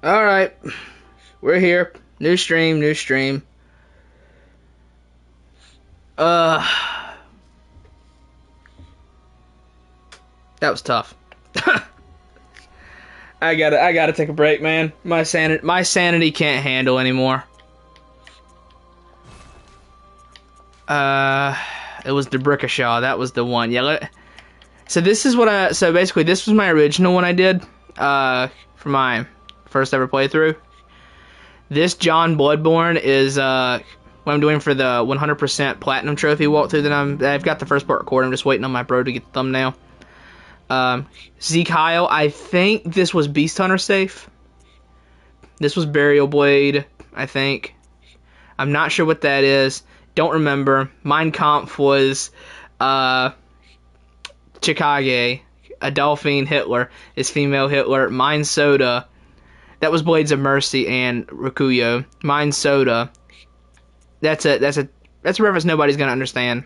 Alright. We're here. New stream, new stream. That was tough. I gotta take a break, man. My sanity can't handle anymore. It was Debrickashaw. That was the one. Yeah. So this is what so basically this was my original one I did, for my first ever playthrough. This John Bloodborne is, what I'm doing for the 100% platinum trophy walkthrough that I've got the first part recorded. I'm just waiting on my bro to get the thumbnail. Zeke Heil, I think this was Beast Hunter safe. This was Burial Blade, I think. I'm not sure what that is. Don't remember. Mein Kampf was, Chikage. Adolphine Hitler is female Hitler. Mein Soda, that was Blades of Mercy and Rikuyo. Mein Soda, that's a reference nobody's gonna understand.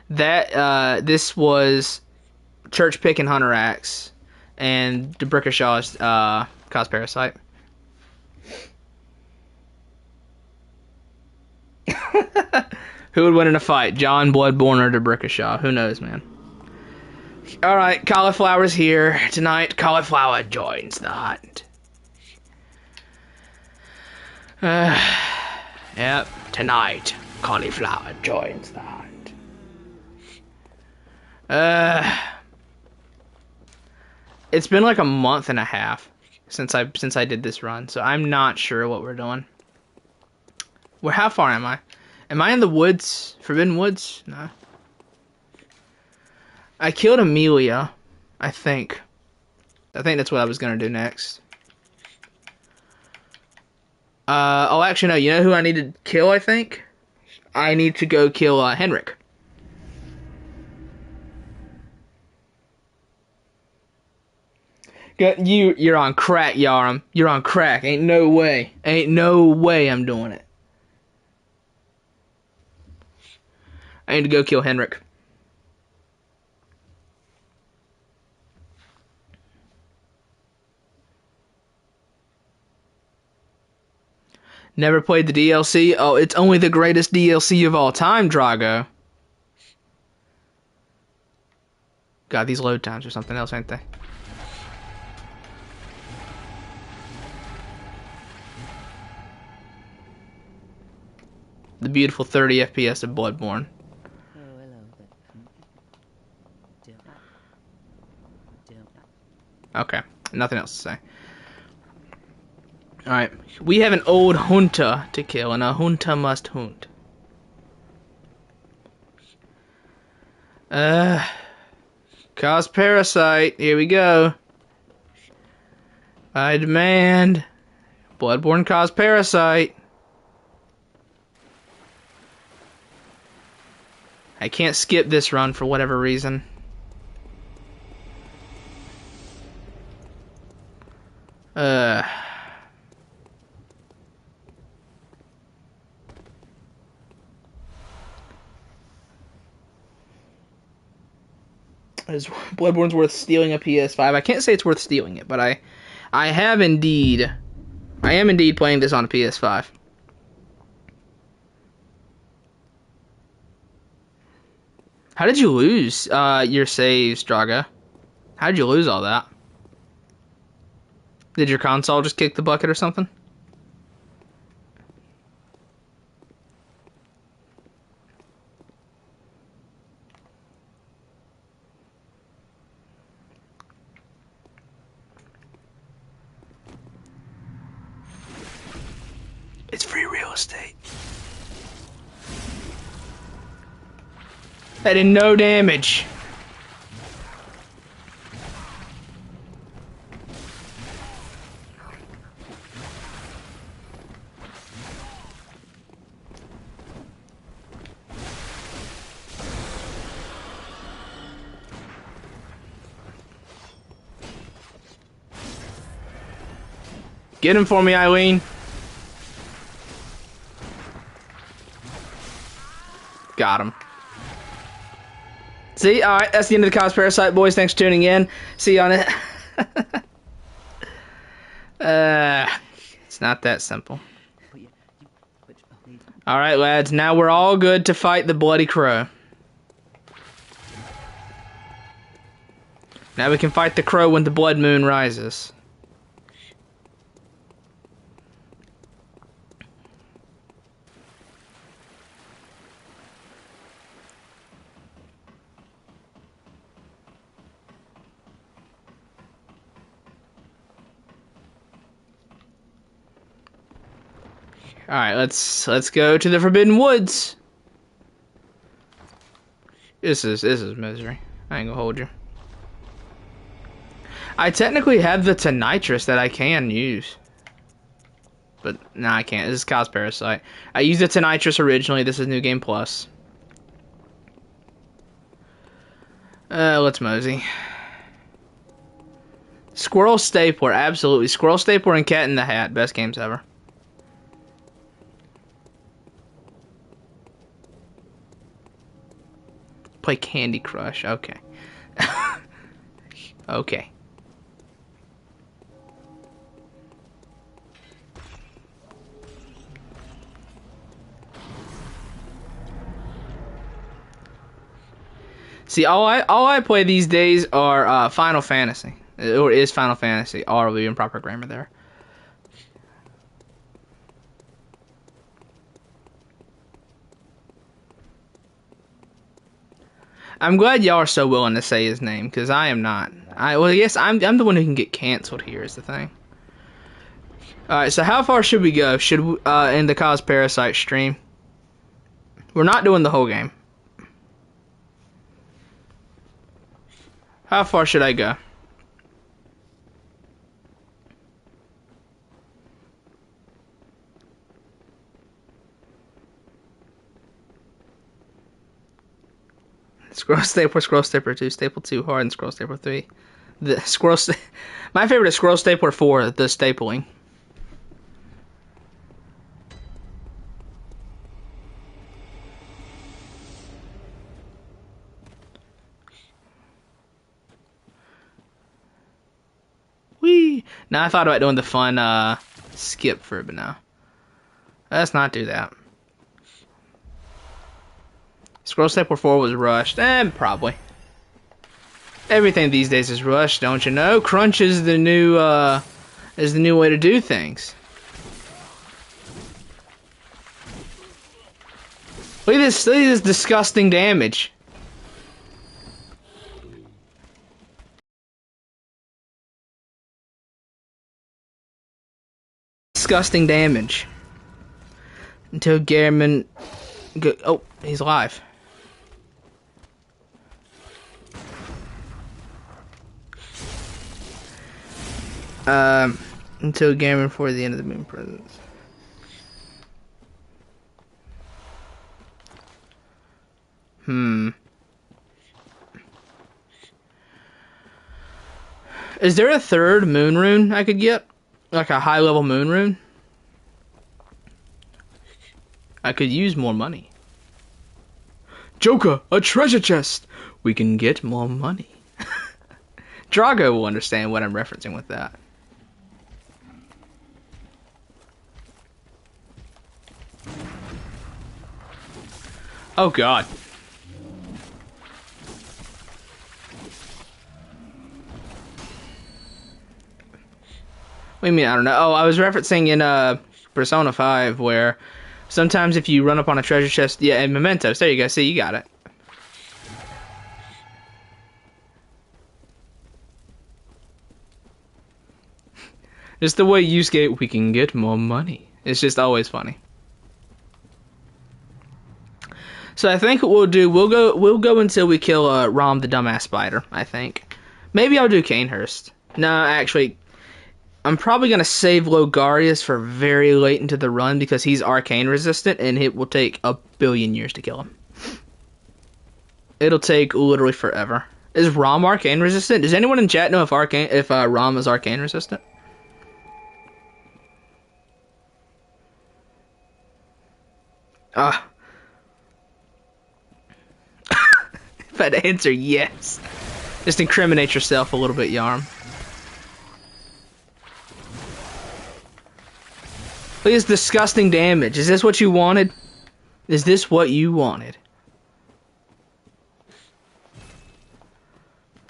That this was Church Pick and Hunter Axe, and Debrickashaw's Kos Parasite. Who would win in a fight, John Bloodborne or Debrickashaw? Who knows, man. Alright, Cauliflower's here. Tonight, Cauliflower joins the hunt. Yep, tonight, Cauliflower joins the hunt. It's been like a month and a half since I did this run, so I'm not sure what we're doing. How far am I? Am I in the woods? Forbidden Woods? No. I killed Amelia, I think. I think that's what I was gonna do next. Oh, actually, no. You know who I need to kill, I think? I need to go kill, Henrik. You're on crack, Yarum. You're on crack. Ain't no way. Ain't no way I'm doing it. I need to go kill Henrik. Never played the DLC? Oh, it's only the greatest DLC of all time, Drago. God, these load times are something else, ain't they? The beautiful 30 FPS of Bloodborne. Okay, nothing else to say. Alright, we have an old junta to kill, and a junta must hunt. Kos Parasite, here we go. I demand Bloodborne Kos Parasite. I can't skip this run for whatever reason. Bloodborne's worth stealing a PS5. I can't say it's worth stealing it, but I am indeed playing this on a PS5. How did you lose your saves, Draga? How did you lose all that? Did your console just kick the bucket or something? It's free real estate. That did no damage. Get him for me, Eileen. Got him. See? Alright, that's the end of the Kos Parasite, boys. Thanks for tuning in. See you on it. It's not that simple. Alright, lads, now we're all good to fight the Bloody Crow. Now we can fight the crow when the blood moon rises. Alright, let's go to the Forbidden Woods. This is misery. I ain't gonna hold you. I technically have the Tonitrus that I can use. But, no, I can't. This is Kos Parasite. I used the Tonitrus originally. This is New Game Plus. Let's mosey. Squirrel Stapler, absolutely. Squirrel Stapler and Cat in the Hat. Best games ever. Play Candy Crush. Okay. Okay. See, all I play these days are Final Fantasy, or is Final Fantasy. All really improper grammar there. I'm glad y'all are so willing to say his name, because I am not. Well, yes, I'm the one who can get canceled here. Is the thing. All right, so how far should we go? Should we, in the Kos Parasite stream? We're not doing the whole game. How far should I go? Scroll Stapler 2, Staple 2 hard, and Scroll Stapler 3. My favorite is Scroll Stapler 4, the stapling. Whee! Now I thought about doing the fun skip for it, but no. Let's not do that. Scroll Stapler 4 was rushed, probably. Everything these days is rushed, don't you know? Crunch is the new way to do things. Look at this disgusting damage. Disgusting damage. Until Garmin oh, he's alive. Until Garmin for the end of the moon presence. Is there a third moon rune I could get? Like a high level moon rune? I could use more money. Joker, a treasure chest! We can get more money. Drago will understand what I'm referencing with that. Oh god. What do you mean, I don't know? Oh, I was referencing in Persona 5 where sometimes if you run up on a treasure chest, yeah, and Mementos, there you go, see, you got it. Just the way you skate, we can get more money. It's just always funny. So I think what we'll do, we'll go until we kill Rom the dumbass spider, I think. Maybe I'll do Canehurst. No, actually, I'm probably gonna save Logarius for very late into the run because he's arcane resistant and it will take a billion years to kill him. It'll take literally forever. Is Rom arcane resistant? Does anyone in chat know if Rom is arcane resistant? If I'd answer yes. Just incriminate yourself a little bit, Yarm. Look at this disgusting damage. Is this what you wanted? Is this what you wanted?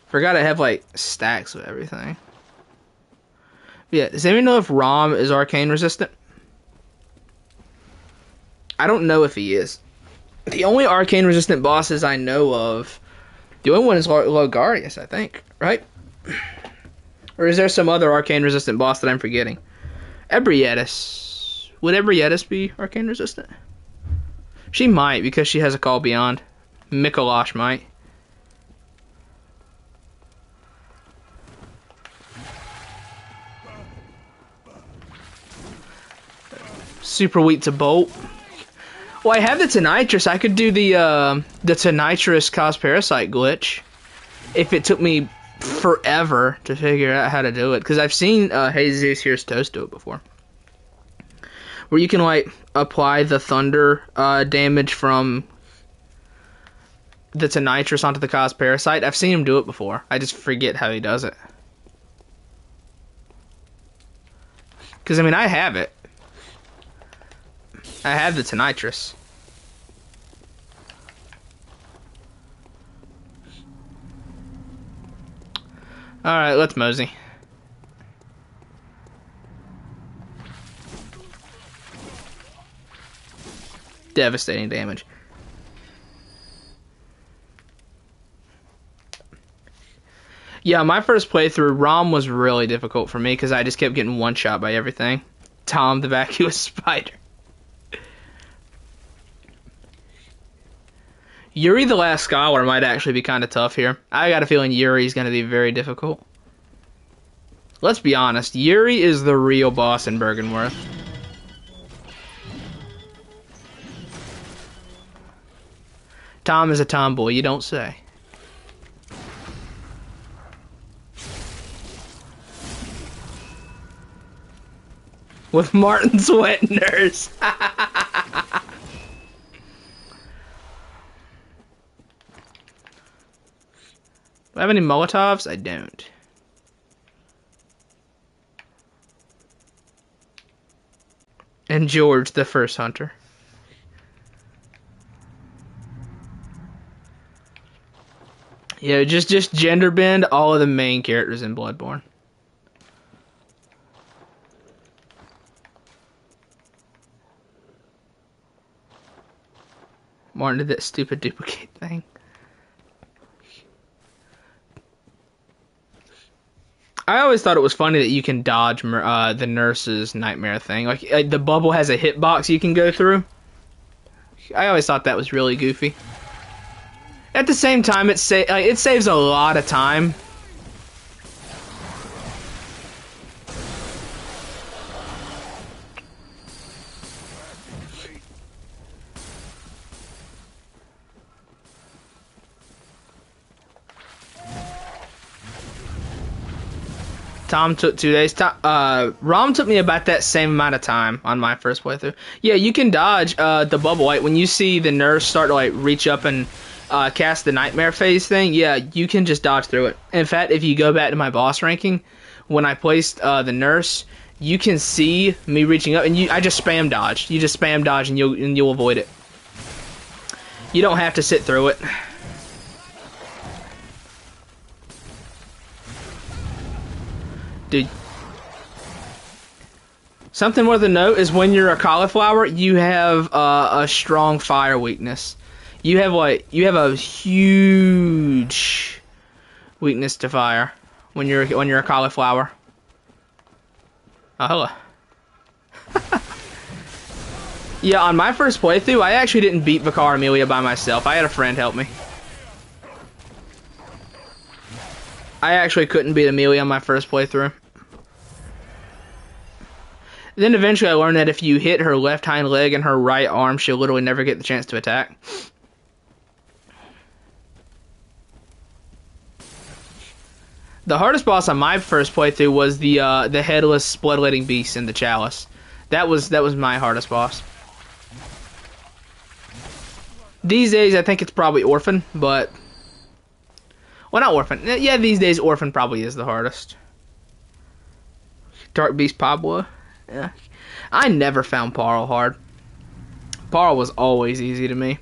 Forgot I have, like, stacks of everything. Yeah, does anyone know if Rom is arcane resistant? I don't know if he is. The only arcane resistant bosses I know of, the only one is Logarius, I think, right? Or is there some other arcane resistant boss that I'm forgetting? Ebrietis. Would Ebrietis be arcane resistant? She might, because she has a call beyond. Mikolash might. Super weak to bolt. Well, I have the Tonitrus. I could do the Tonitrus Kos Parasite glitch if it took me forever to figure out how to do it. Because I've seen Jesus Here's Toast do it before. Where you can, like, apply the thunder damage from the Tonitrus onto the Kos Parasite. I've seen him do it before. I just forget how he does it. Because, I mean, I have it. I have the Tonitrus. Alright, let's mosey. Devastating damage. Yeah, my first playthrough, Rom was really difficult for me because I just kept getting one-shot by everything. Tom the Vacuous Spider. Yuri the Last Scholar might actually be kind of tough here. I got a feeling Yuri's going to be very difficult. Let's be honest, Yuri is the real boss in Bergenworth. Tom is a tomboy, you don't say. With Martin's wet nurse. Do I have any Molotovs? I don't. And George, the first hunter. Yeah, just gender bend all of the main characters in Bloodborne. Martin did that stupid duplicate thing. I always thought it was funny that you can dodge the nurse's nightmare thing. Like the bubble has a hitbox you can go through. I always thought that was really goofy. At the same time, it saves a lot of time. Tom took 2 days. Rom took me about that same amount of time on my first playthrough. Yeah, you can dodge the bubble. Like when you see the nurse start to like reach up and cast the nightmare phase thing, yeah, you can just dodge through it. In fact, if you go back to my boss ranking, when I placed the nurse, you can see me reaching up, and I just spam dodge. You just spam dodge, and you'll avoid it. You don't have to sit through it. Dude, something worth a note is when you're a cauliflower, you have a strong fire weakness. You have a huge weakness to fire when you're a cauliflower. Oh, hello. Yeah, on my first playthrough, I actually didn't beat Vicar Amelia by myself. I had a friend help me. I actually couldn't beat Amelia on my first playthrough. Then eventually I learned that if you hit her left hind leg and her right arm, she'll literally never get the chance to attack. The hardest boss on my first playthrough was the headless bloodletting beast in the chalice. That was my hardest boss. These days I think it's probably Orphan, but well, not Orphan. Yeah, these days Orphan probably is the hardest. Dark Beast Pablo. Yeah. I never found Parle hard. Parle was always easy to me.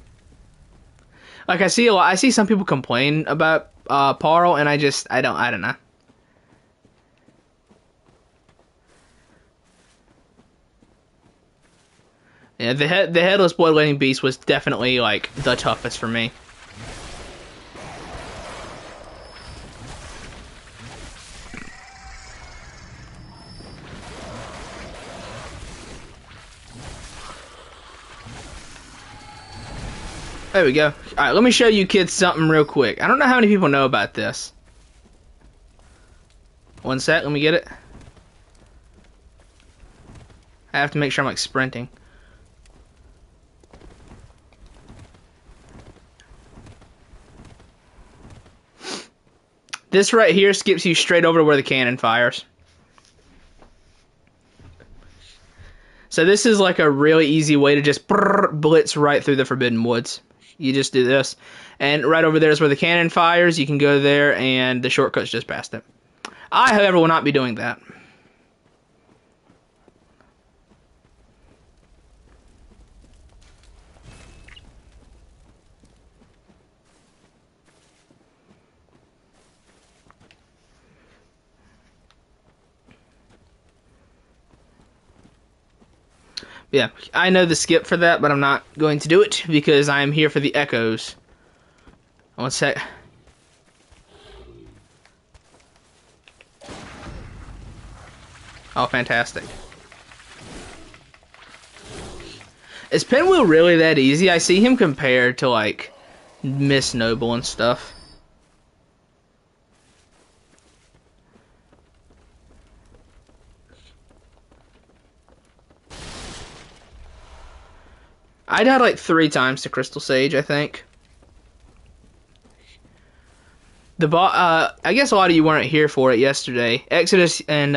Like I see some people complain about Parle, and I don't know. Yeah, the headless bloodletting beast was definitely like the toughest for me. There we go. Alright, let me show you kids something real quick. I don't know how many people know about this. One sec, let me get it. I have to make sure I'm like sprinting. This right here skips you straight over to where the cannon fires. So this is like a really easy way to just blitz right through the Forbidden Woods. You just do this. And right over there is where the cannon fires. You can go there, and the shortcut's just past it. I, however, will not be doing that. Yeah, I know the skip for that, but I'm not going to do it because I am here for the echoes. One sec. Oh, fantastic. Is Pinwheel really that easy? I see him compared to, like, Miss Noble and stuff. I died like 3 times to Crystal Sage, I think. I guess a lot of you weren't here for it yesterday. Exodus and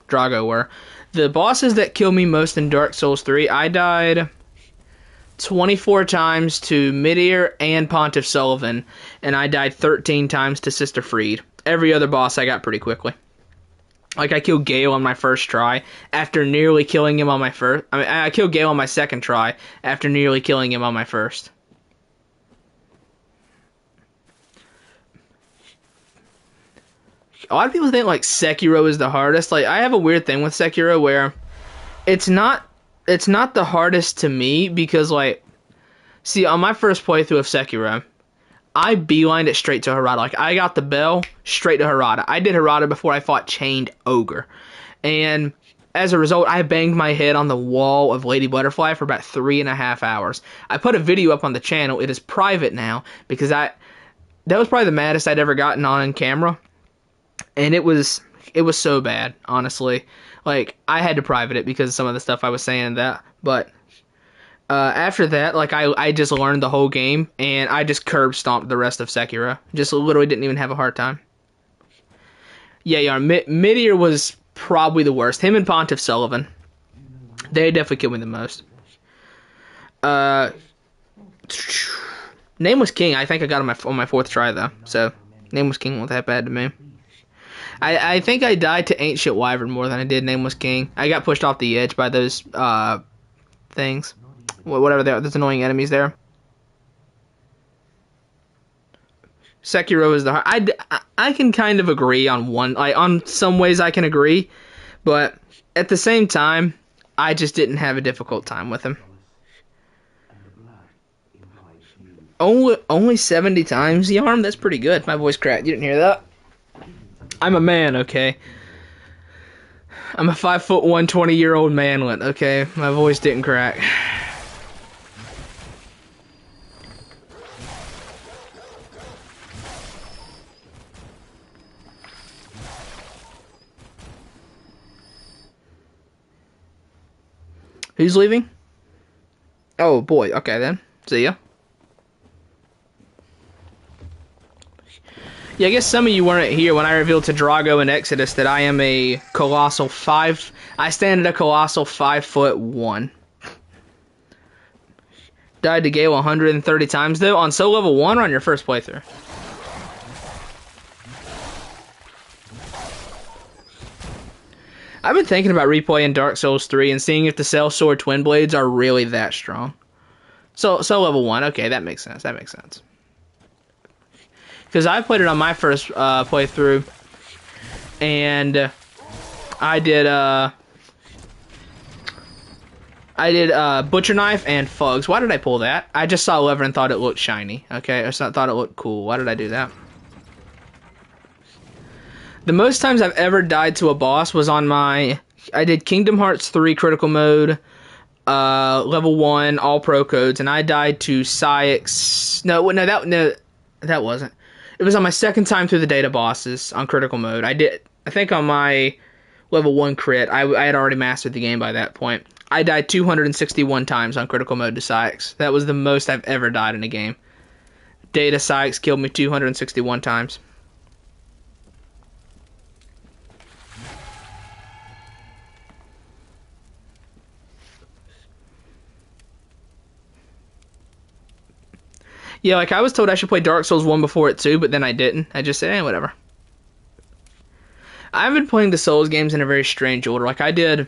Drago were. The bosses that killed me most in Dark Souls 3, I died 24 times to Midir and Pontiff Sullivan, and I died 13 times to Sister Freed. Every other boss I got pretty quickly. Like, I killed Gale on my first try after nearly killing him on my first... I killed Gale on my second try after nearly killing him on my first. A lot of people think, like, Sekiro is the hardest. Like, I have a weird thing with Sekiro where it's not the hardest to me because, like... See, on my first playthrough of Sekiro, I beelined it straight to Harada. Like, I got the bell straight to Harada. I did Harada before I fought Chained Ogre. And as a result, I banged my head on the wall of Lady Butterfly for about 3.5 hours. I put a video up on the channel. It is private now because that was probably the maddest I'd ever gotten on camera. And it was so bad, honestly. Like, I had to private it because of some of the stuff I was saying and that. But after that, like, I just learned the whole game, and I just curb stomped the rest of Sekiro. Just literally didn't even have a hard time. Yeah, Midir was probably the worst. Him and Pontiff Sullivan. They definitely killed me the most. Nameless King, I think I got on my 4th try, though. So, Nameless King wasn't that bad to me. I think I died to Ancient Wyvern more than I did Nameless King. I got pushed off the edge by those things. Whatever they are, there's annoying enemies there. Sekiro is the hard. I can kind of agree on on some ways I can agree, but at the same time, I just didn't have a difficult time with him. Only 70 times, Yarm? That's pretty good. My voice cracked. You didn't hear that? I'm a man, okay? I'm a 5'1", 20-year-old manlet, okay? My voice didn't crack. Who's leaving? Oh, boy. Okay, then. See ya. Yeah, I guess some of you weren't here when I revealed to Drago and Exodus that I am a colossal I stand at a colossal 5'1". Died to Gale 130 times, though, on Soul Level 1 or on your first playthrough? I've been thinking about replaying Dark Souls 3 and seeing if the Cell Sword Twin Blades are really that strong. So level 1, okay, that makes sense. That makes sense. Because I played it on my first playthrough, and I did Butcher Knife and Fugs. Why did I pull that? I just saw lever and thought it looked shiny. Okay, I thought it looked cool. Why did I do that? The most times I've ever died to a boss was on I did Kingdom Hearts 3 critical mode, level 1, all pro codes, and I died to Cyax. No, that wasn't. It was on my second time through the data bosses on critical mode. I think on my level 1 crit, I had already mastered the game by that point. I died 261 times on critical mode to Cyax. That was the most I've ever died in a game. Data Cyax killed me 261 times. Yeah, like I was told I should play Dark Souls 1 before it too, but then I didn't. I just said, whatever. I've been playing the Souls games in a very strange order. Like I did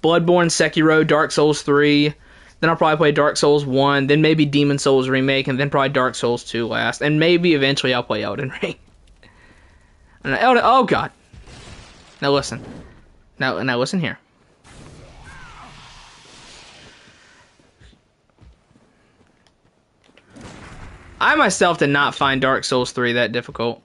Bloodborne, Sekiro, Dark Souls 3, then I'll probably play Dark Souls 1, then maybe Demon Souls Remake, and then probably Dark Souls 2 last. And maybe eventually I'll play Elden Ring. Oh god. Now listen. Now listen here. I myself did not find Dark Souls 3 that difficult.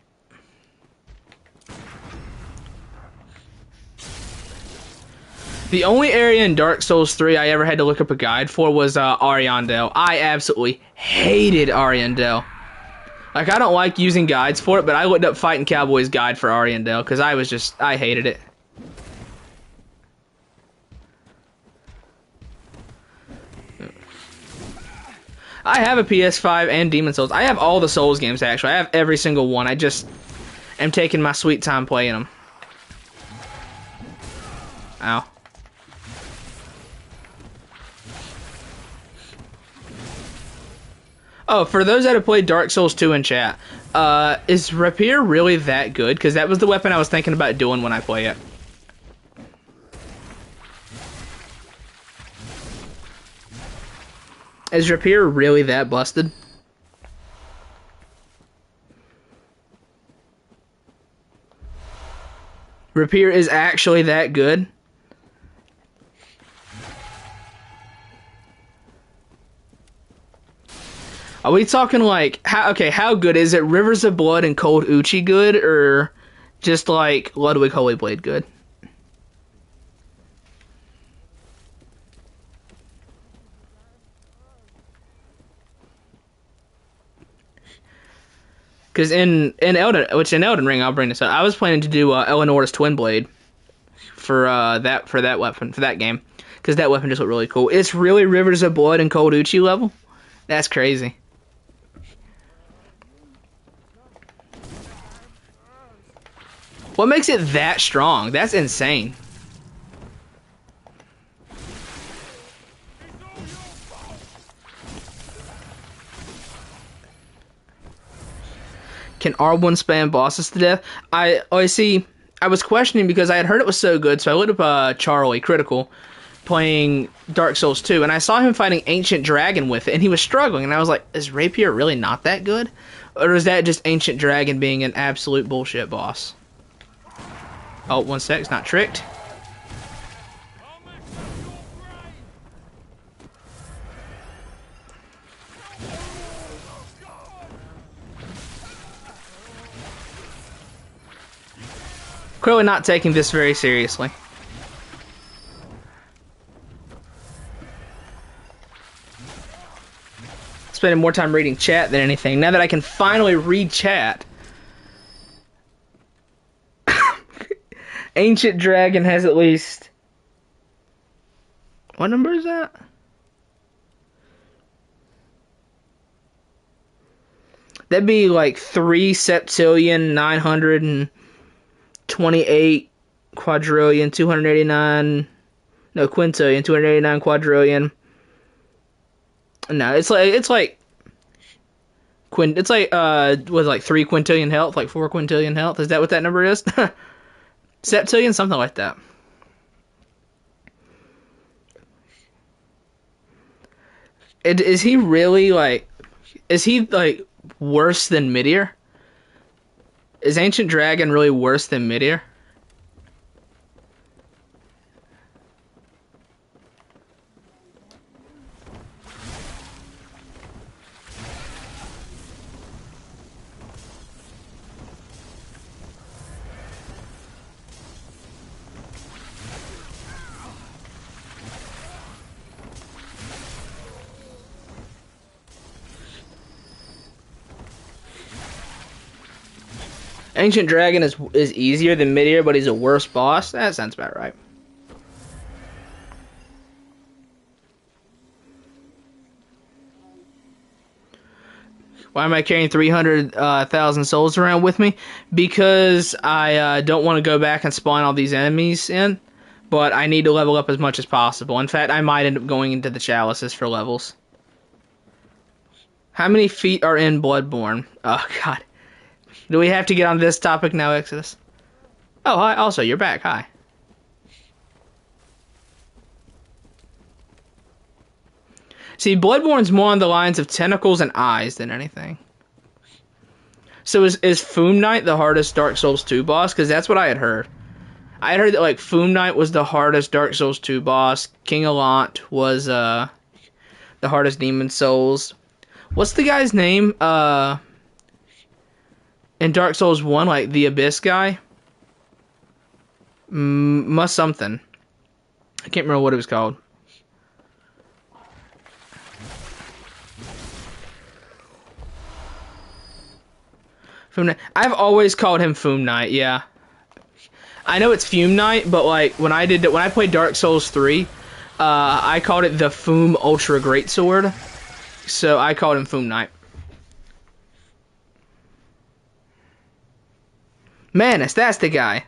The only area in Dark Souls 3 I ever had to look up a guide for was Ariandel. I absolutely hated Ariandel. Like, I don't like using guides for it, but I looked up Fighting Cowboy's guide for Ariandel because I hated it. I have a PS5 and Demon Souls. I have all the Souls games, actually. I have every single one. I just am taking my sweet time playing them. Ow. Oh, for those that have played Dark Souls 2 in chat, is Rapier really that good? Because that was the weapon I was thinking about doing when I play it. Is Rapier really that busted? Rapier is actually that good? Are we talking like, how good is it? Rivers of Blood and Cold Uchi good, or just like Ludwig Holy Blade good? Because in Elden Ring, I'll bring this up. I was planning to do Eleanor's Twin Blade for that game, because that weapon just looked really cool. It's really Rivers of Blood and Cold Uchi level. That's crazy. What makes it that strong? That's insane. Can R1 spam bosses to death? I was questioning because I had heard it was so good, so I looked up Charlie Critical playing Dark Souls 2, and I saw him fighting Ancient Dragon with it, and he was struggling, and I was like, is Rapier really not that good? Or is that just Ancient Dragon being an absolute bullshit boss? Oh, 1 sec, it's not tricked. Clearly not taking this very seriously. Spending more time reading chat than anything. Now that I can finally read chat. Ancient Dragon has at least... What number is that? That'd be like 3 septillion, 928 quadrillion, 289... No, quintillion, 289 quadrillion. No, it's like was like 3 quintillion health, like 4 quintillion health. Is that what that number is? Septillion, something like that. Is he really like? Is he like worse than Midir? Is Ancient Dragon really worse than Midir? Ancient Dragon is easier than Midir, but he's a worse boss. That sounds about right. Why am I carrying 300,000 souls around with me? Because I don't want to go back and spawn all these enemies in, but I need to level up as much as possible. In fact, I might end up going into the chalices for levels. How many feet are in Bloodborne? Oh, God. Do we have to get on this topic now, Exodus? Oh, hi. Also, you're back. Hi. See, Bloodborne's more on the lines of tentacles and eyes than anything. So is Foom Knight the hardest Dark Souls 2 boss? Because that's what I had heard. I had heard that, like, Foom Knight was the hardest Dark Souls 2 boss. King Allant was, the hardest Demon Souls. What's the guy's name? In Dark Souls 1, like, the Abyss guy? Must something. I can't remember what it was called. Foom Knight. I've always called him Foom Knight, yeah. I know it's Fume Knight, but, like, when I played Dark Souls 3, I called it the Foom Ultra Greatsword. So I called him Foom Knight. Manus, that's the guy.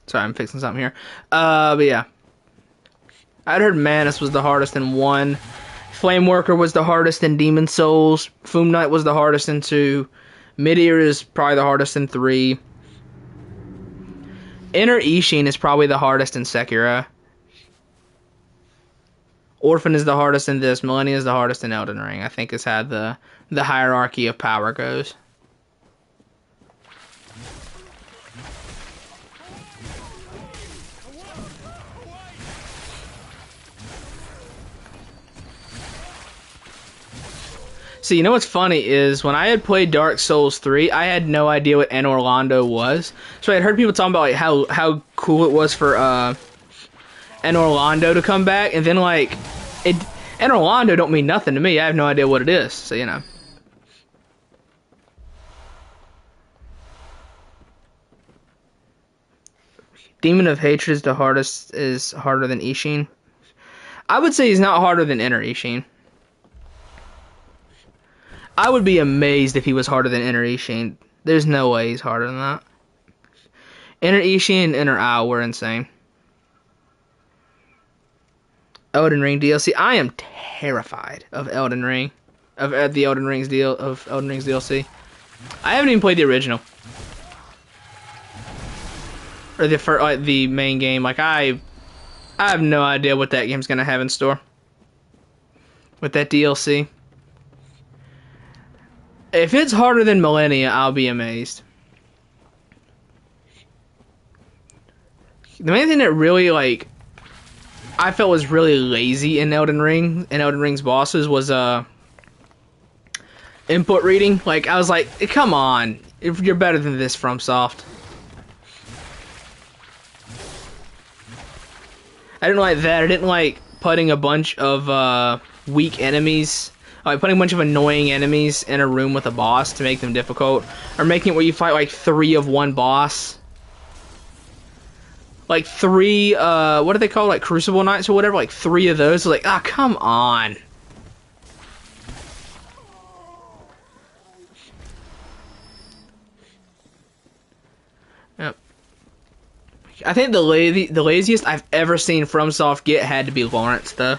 Sorry, I'm fixing something here. But yeah. I'd heard Manus was the hardest in 1. Flameworker was the hardest in Demon Souls. Foom Knight was the hardest in 2. Midir is probably the hardest in 3. Inner Ishin is probably the hardest in Sekiro. Orphan is the hardest in this. Millennia is the hardest in Elden Ring. I think is how the hierarchy of power goes. So you know what's funny is when I had played Dark Souls 3, I had no idea what Anor Londo was. So I had heard people talking about like how cool it was for Anor Londo to come back, and then like Anor Londo don't mean nothing to me. I have no idea what it is. So you know. Demon of Hatred is harder than Ishin. I would say he's not harder than Inner Ishin. I would be amazed if he was harder than Inner Ishin. There's no way he's harder than that. Inner Ishin and Inner Isle were insane. Elden Ring DLC. I am terrified of Elden Ring. Of the Elden Ring's DLC. I haven't even played the original. Or the main game. Like I have no idea what that game's gonna have in store. With that DLC. If it's harder than Millennia, I'll be amazed. The main thing that really, like, I felt was really lazy in Elden Ring, and Elden Ring's bosses was, input reading. Like, I was like, come on, if you're better than this, FromSoft. I didn't like that. I didn't like putting a bunch of, weak enemies... Like putting a bunch of annoying enemies in a room with a boss to make them difficult. Or making it where you fight like 3 of one boss. Like 3, what do they call like Crucible Knights or whatever? Like 3 of those. Like, ah, come on. I think the laziest I've ever seen FromSoft get had to be Lawrence, though.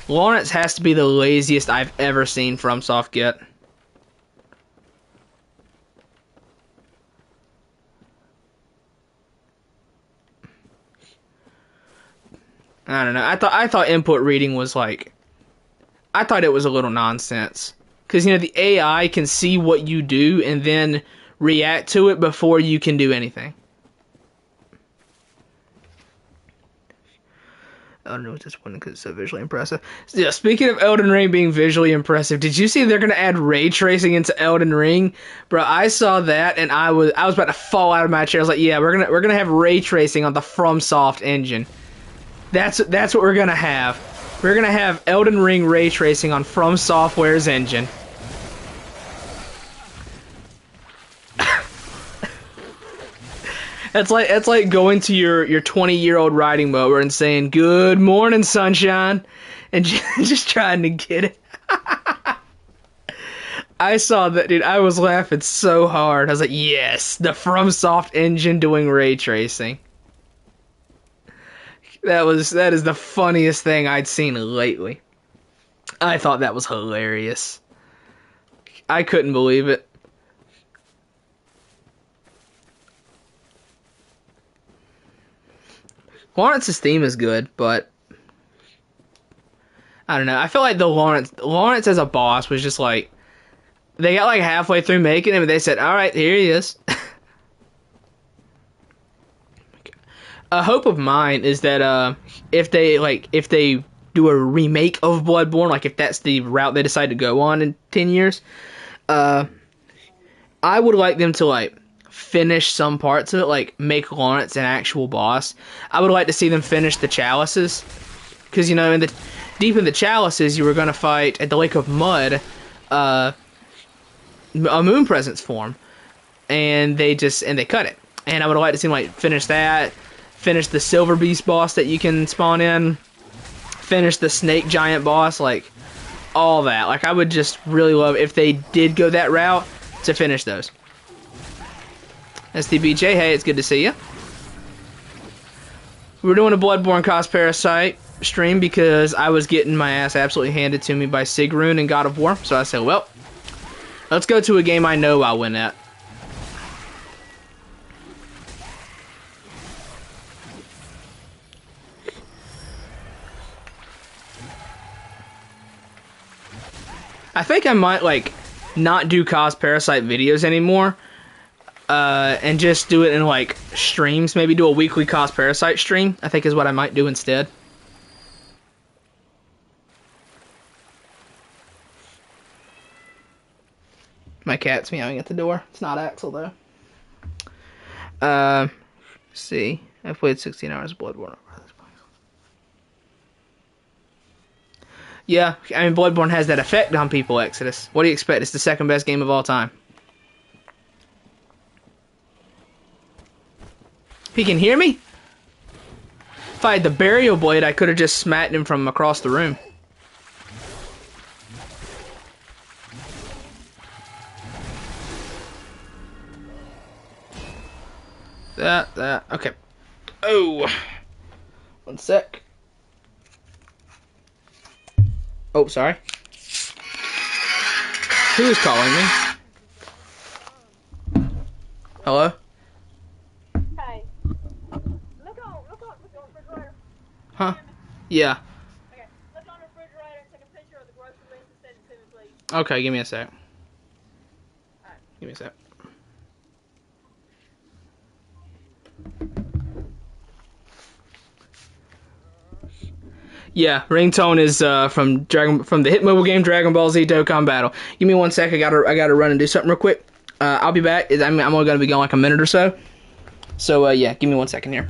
Lawrence has to be the laziest I've ever seen FromSoft get. I don't know. I thought input reading was like, I thought it was a little nonsense, because you know the AI can see what you do and then react to it before you can do anything. I don't know what this one because it's so visually impressive. Yeah, speaking of Elden Ring being visually impressive, did you see they're gonna add ray tracing into Elden Ring? Bro, I saw that and I was about to fall out of my chair. I was like, yeah, we're gonna have ray tracing on the FromSoft engine. That's what we're gonna have. We're gonna have Elden Ring ray tracing on From Software's engine. It's like going to your 20-year-old riding mower and saying "Good morning, sunshine," and just trying to get it. I saw that, dude. I was laughing so hard. I was like, "Yes, the FromSoft engine doing ray tracing." That is the funniest thing I'd seen lately. I thought that was hilarious. I couldn't believe it. Lawrence's theme is good, but I don't know. I feel like the Lawrence as a boss was just like, they got like halfway through making him and they said, "All right, here he is." A hope of mine is that if they do a remake of Bloodborne, like if that's the route they decide to go on in 10 years, I would like them to like finish some parts of it, like make Lawrence an actual boss. I would like to see them finish the chalices, because you know, deep in the chalices, you were gonna fight at the Lake of Mud, a moon presence form, and they cut it. And I would like to see them like finish that, finish the Silver Beast boss that you can spawn in, finish the Snake Giant boss, like all that. Like I would just really love if they did go that route to finish those. STBJ, hey, it's good to see you. We're doing a Bloodborne Kos Parasite stream because I was getting my ass absolutely handed to me by Sigrun and God of War. So I said, well, let's go to a game I know I'll win at. I think I might, like, not do Kos Parasite videos anymore. And just do it in like streams. Maybe do a weekly Kos Parasite stream, I think is what I might do instead. My cat's meowing at the door. It's not Axel though. Let's see. I've played 16 hours of Bloodborne. Yeah, I mean Bloodborne has that effect on people, Exodus. What do you expect? It's the second best game of all time. He can hear me? If I had the burial blade, I could have just smacked him from across the room. That, okay. Oh. One sec. Oh, sorry. Who is calling me? Hello? Huh? Yeah. Okay, look on the refrigerator and take a picture of the grocery list and send it to me, please. Okay, give me a sec. Alright. Give me a sec. Yeah, ringtone is from the hit mobile game Dragon Ball Z Dokkan Battle. Give me 1 sec. I gotta run and do something real quick. I'll be back. I'm only gonna be gone like a minute or so. So yeah, give me 1 second here.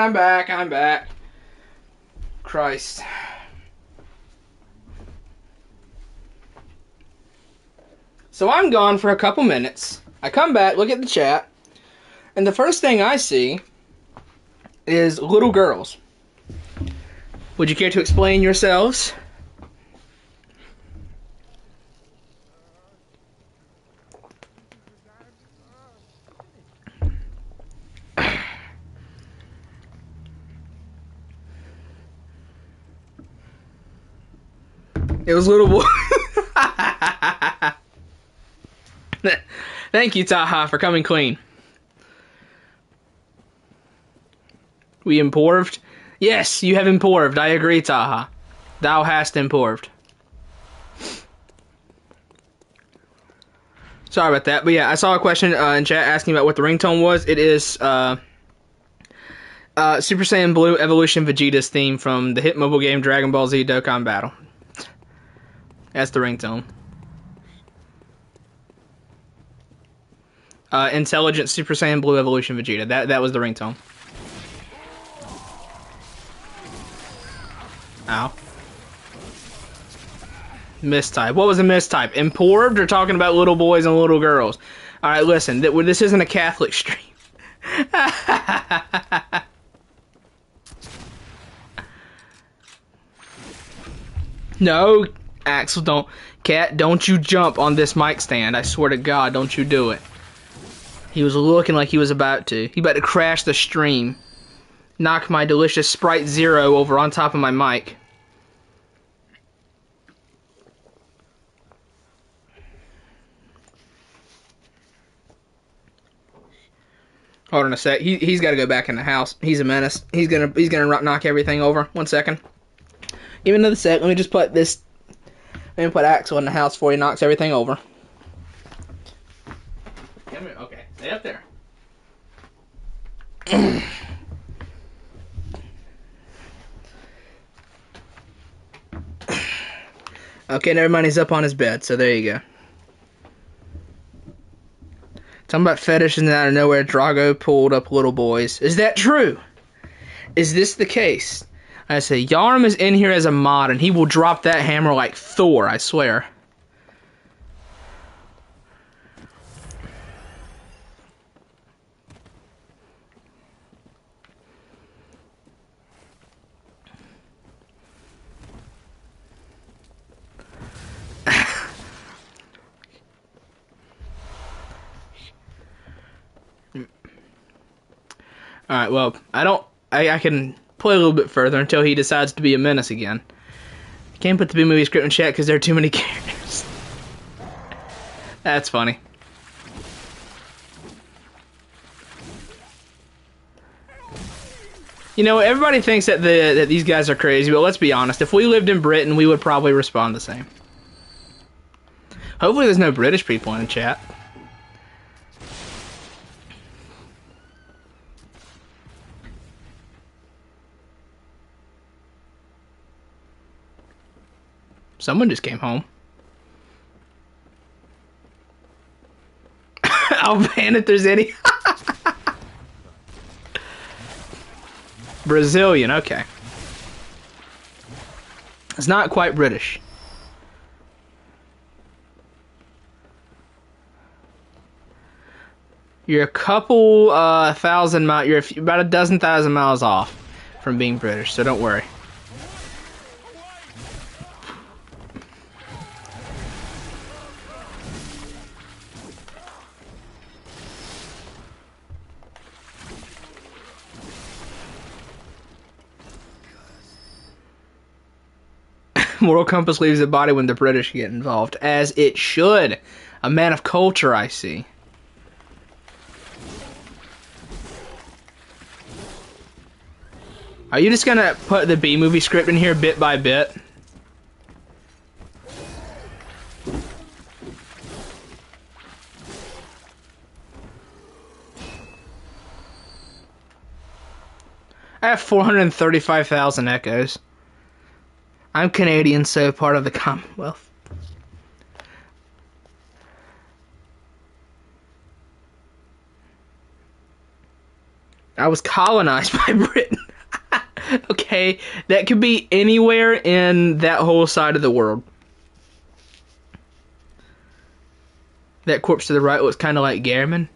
I'm back. I'm back. Christ. So I'm gone for a couple minutes. I come back, look at the chat, and the first thing I see is little girls. Would you care to explain yourselves? It was little boy. Thank you, Taha, for coming clean. We imporved? Yes, you have imporved. I agree, Taha. Thou hast imporved. Sorry about that. But yeah, I saw a question in chat asking about what the ringtone was. It is Super Saiyan Blue Evolution Vegeta's theme from the hit mobile game Dragon Ball Z Dokkan Battle. That's the ringtone. Intelligent Super Saiyan Blue Evolution Vegeta. That was the ringtone. Ow. Mistype. What was a mistype? Imporved or talking about little boys and little girls? Alright, listen. This isn't a Catholic stream. No, Axel, don't. Cat, don't you jump on this mic stand. I swear to God, don't you do it. He was looking like he was about to. He about to crash the stream. Knock my delicious Sprite Zero over on top of my mic. Hold on a sec. He's got to go back in the house. He's a menace. He's gonna knock everything over. 1 second. Give me another sec. Let me just put this. Let me put Axel in the house before he knocks everything over. Come here. Okay, stay up there. Okay, never mind. He's up on his bed. So there you go. Talking about fetish and out of nowhere, Drago pulled up little boys. Is that true? Is this the case? I say, Yarm is in here as a mod, and he will drop that hammer like Thor, I swear. Alright, well, I can play a little bit further until he decides to be a menace again. Can't put the B-movie script in chat because there are too many characters. That's funny. You know, everybody thinks that that these guys are crazy, but let's be honest. If we lived in Britain, we would probably respond the same. Hopefully there's no British people in the chat. Someone just came home. I'll ban if there's any. Brazilian, okay. It's not quite British. You're a couple thousand miles. You're about a dozen thousand miles off from being British, so don't worry. Moral compass leaves the body when the British get involved, as it should. A man of culture, I see. Are you just gonna put the B-movie script in here bit by bit? I have 435,000 echoes. I'm Canadian, so part of the Commonwealth. I was colonized by Britain. Okay, that could be anywhere in that whole side of the world. That corpse to the right looks kind of like Garamond.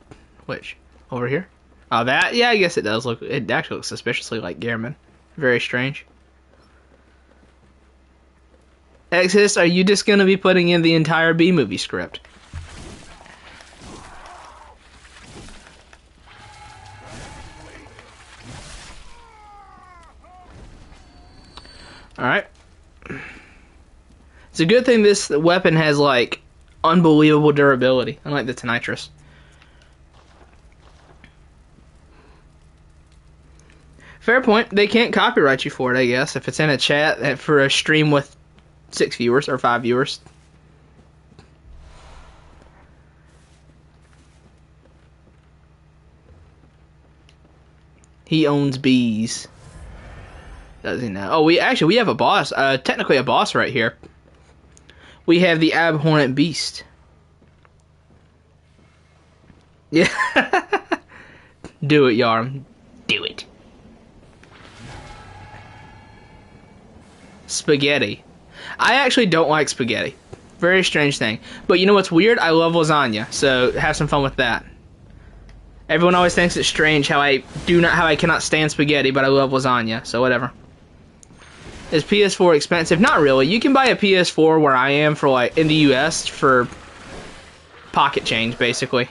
Which? Over here? Oh, that? Yeah, I guess it does look... It actually looks suspiciously like Garamond. Very strange. Exodus, are you just going to be putting in the entire B-movie script? Alright. It's a good thing this weapon has, like, unbelievable durability, unlike the Tonitrus. Fair point. They can't copyright you for it, I guess, if it's in a chat for a stream with 6 viewers or 5 viewers. He owns bees. Does he now? Oh, we have a boss. Technically a boss right here. We have the Abhorrent Beast. Yeah. Do it, Yarm. Do it. Spaghetti. I actually don't like spaghetti. Very strange thing. But you know what's weird? I love lasagna, so have some fun with that. Everyone always thinks it's strange how I cannot stand spaghetti, but I love lasagna, so whatever. Is PS4 expensive? Not really. You can buy a PS4 where I am for, like, in the US for pocket change, basically.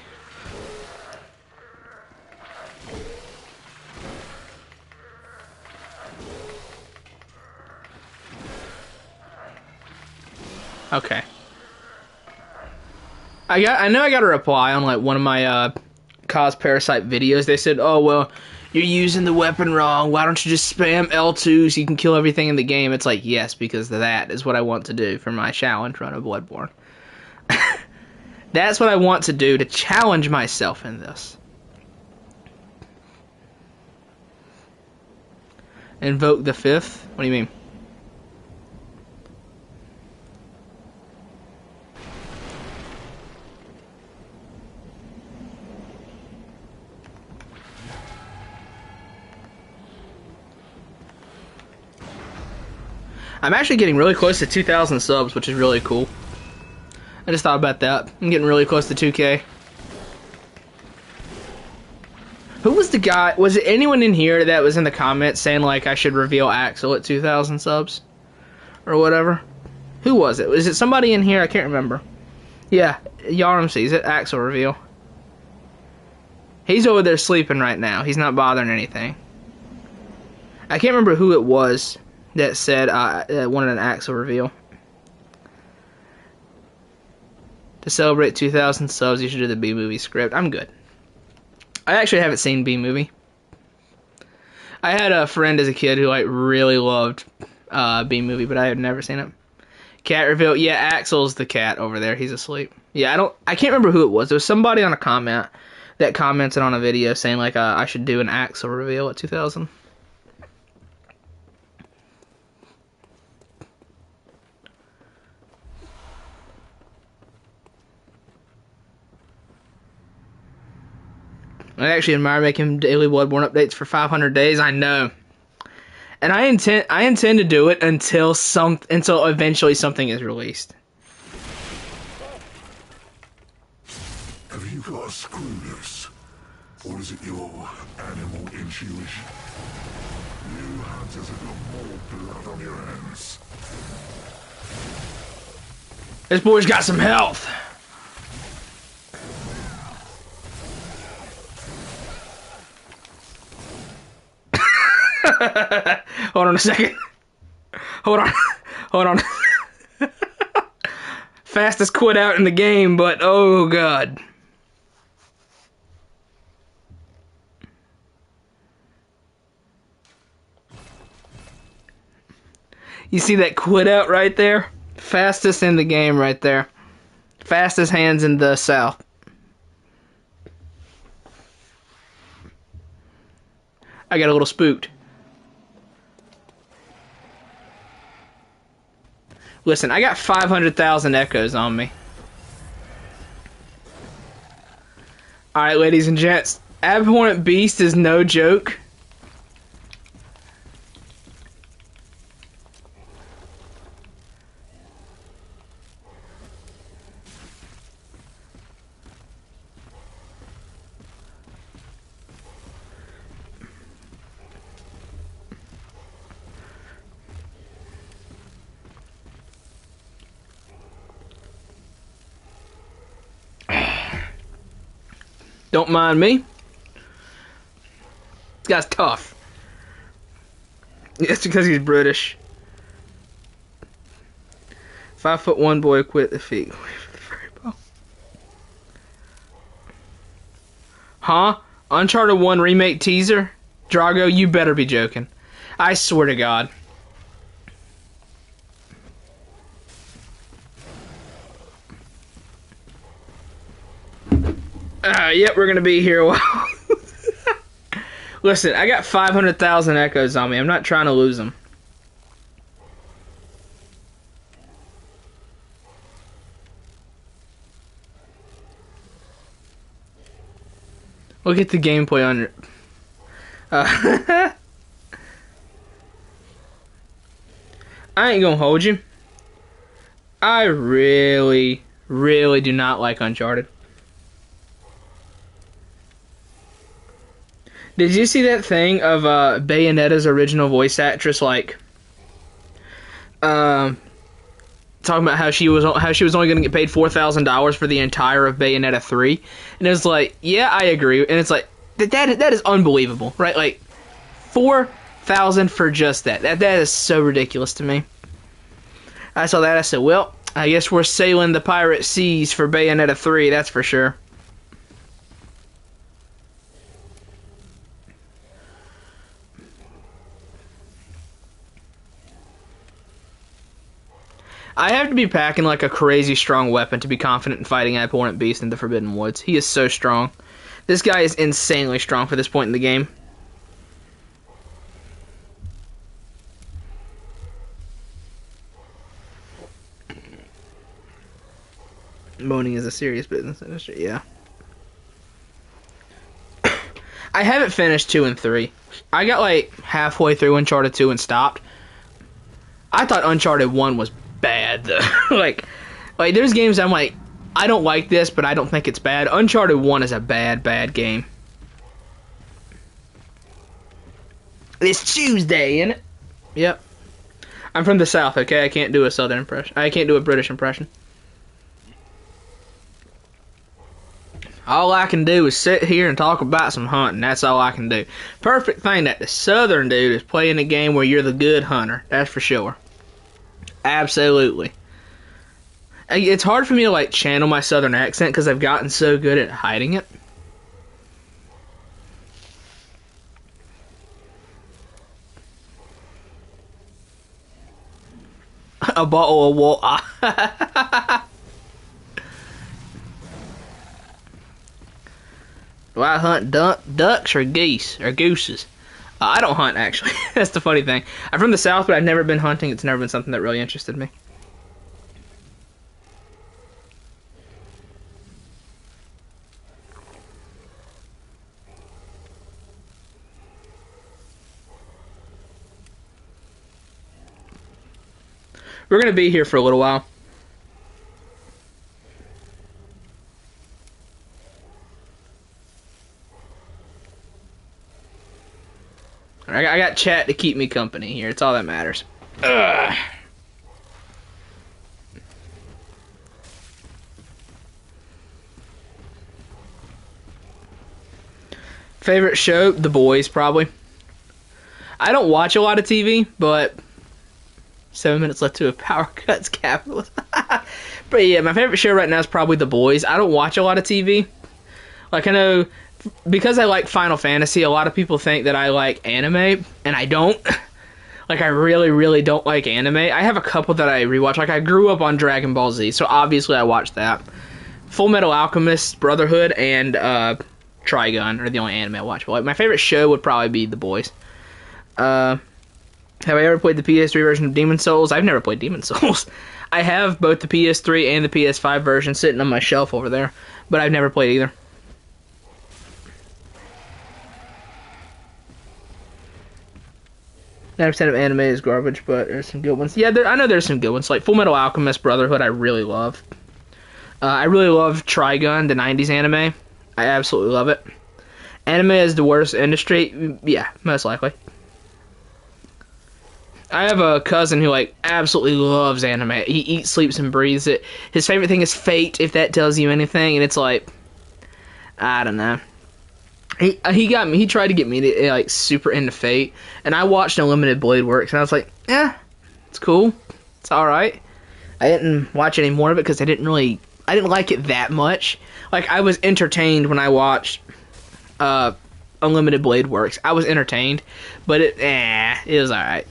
Okay. I know I got a reply on, like, one of my Kos Parasite videos. They said, oh, well, you're using the weapon wrong. Why don't you just spam L2 so you can kill everything in the game? It's like, yes, because that is what I want to do for my challenge run of Bloodborne. That's what I want to do, to challenge myself in this. Invoke the fifth? What do you mean? I'm actually getting really close to 2,000 subs, which is really cool. I just thought about that. I'm getting really close to 2K. Who was the guy? Was it anyone in here that was in the comments saying, like, I should reveal Axel at 2,000 subs? Or whatever? Who was it? Was it somebody in here? I can't remember. Yeah, Yarm sees it. Axel reveal. He's over there sleeping right now. He's not bothering anything. I can't remember who it was that said wanted an Axel reveal. To celebrate 2,000 subs, you should do the B-movie script. I'm good. I actually haven't seen B-movie. I had a friend as a kid who, like, really loved B-movie, but I had never seen it. Cat reveal. Yeah, Axel's the cat over there. He's asleep. Yeah, I can't remember who it was. There was somebody on a comment that commented on a video saying, like, I should do an Axel reveal at 2,000. I actually admire making daily Bloodborne updates for 500 days. I know, and I intend to do it until eventually something is released. Have you got a screw loose, or is it your animal intuition? You hunters have got more blood on your hands. This boy's got some health. Hold on a second. Hold on. Fastest quit out in the game, but oh god. You see that quit out right there? Fastest in the game right there. Fastest hands in the south. I got a little spooked. Listen, I got 500,000 echoes on me. Alright, ladies and gents, Abhorrent Beast is no joke. Don't mind me. This guy's tough. It's because he's British. 5'1" boy quit the feet. Huh? Uncharted 1 remake teaser? Drago, you better be joking. I swear to God. Yep, we're gonna be here a while. Listen, I got 500,000 echoes on me. I'm not trying to lose them. Look at the gameplay on your... I ain't gonna hold you. I really, really do not like Uncharted. Did you see that thing of Bayonetta's original voice actress, like, talking about how she was only going to get paid $4,000 for the entire of Bayonetta 3, and it was like, yeah, I agree, and it's like that is unbelievable, right? Like, $4,000 for just that. That is so ridiculous to me. I saw that. I said, well, I guess we're sailing the pirate seas for Bayonetta 3. That's for sure. I have to be packing like a crazy strong weapon to be confident in fighting Abhorrent Beast in the Forbidden Woods. He is so strong. This guy is insanely strong for this point in the game. Moaning is a serious business industry, yeah. I haven't finished 2 and 3. I got like halfway through Uncharted 2 and stopped. I thought Uncharted 1 was bad though. like there's games I'm like, I don't like this, but I don't think it's bad. Uncharted 1 is a bad game. It's Tuesday, isn't it? Yep. I'm from the South, okay? I can't do a Southern impression. I can't do a British impression. All I can do is sit here and talk about some hunting. That's all I can do. Perfect thing that the Southern dude is playing a game where you're the good hunter. That's for sure. Absolutely. It's hard for me to like channel my Southern accent because I've gotten so good at hiding it. A bottle of water. Do I hunt ducks or geese or gooses? I don't hunt, actually. That's the funny thing. I'm from the South, but I've never been hunting. It's never been something that really interested me. We're going to be here for a little while. I got chat to keep me company here. It's all that matters. Ugh. Favorite show? The Boys, probably. I don't watch a lot of TV, but 7 minutes left to a power cuts capitalism. But yeah, my favorite show right now is probably The Boys. I don't watch a lot of TV. Like, I know, because I like Final Fantasy, a lot of people think that I like anime, and I don't. Like, I really, really don't like anime. I have a couple that I rewatch. Like, I grew up on Dragon Ball Z, so obviously I watched that. Full Metal Alchemist, Brotherhood, and Trigun are the only anime I watch. But like, my favorite show would probably be The Boys. Have I ever played the PS3 version of Demon's Souls? I've never played Demon's Souls. I have both the PS3 and the PS5 version sitting on my shelf over there, but I've never played either. 90% of anime is garbage, but there's some good ones. Yeah, I know there's some good ones. Like Full Metal Alchemist Brotherhood, I really love. I really love Trigun, the 90s anime. I absolutely love it. Anime is the worst industry? Yeah, most likely. I have a cousin who, like, absolutely loves anime. He eats, sleeps, and breathes it. His favorite thing is Fate, if that tells you anything, and it's like, I don't know. He tried to get me to, like, super into Fate, and I watched Unlimited Blade Works, and I was like, it's cool. It's alright. I didn't watch any more of it because I didn't like it that much. Like, I was entertained when I watched Unlimited Blade Works. I was entertained, but it was alright.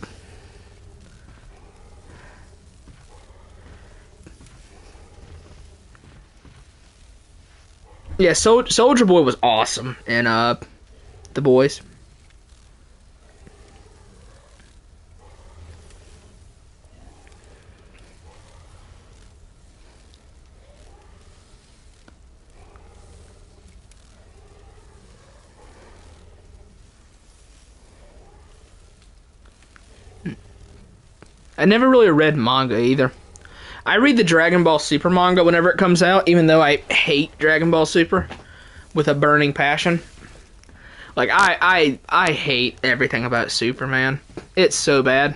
Yeah, Soldier Boy was awesome in The Boys. I never really read manga either. I read the Dragon Ball Super manga whenever it comes out, even though I hate Dragon Ball Super with a burning passion. Like, I hate everything about Superman. It's so bad.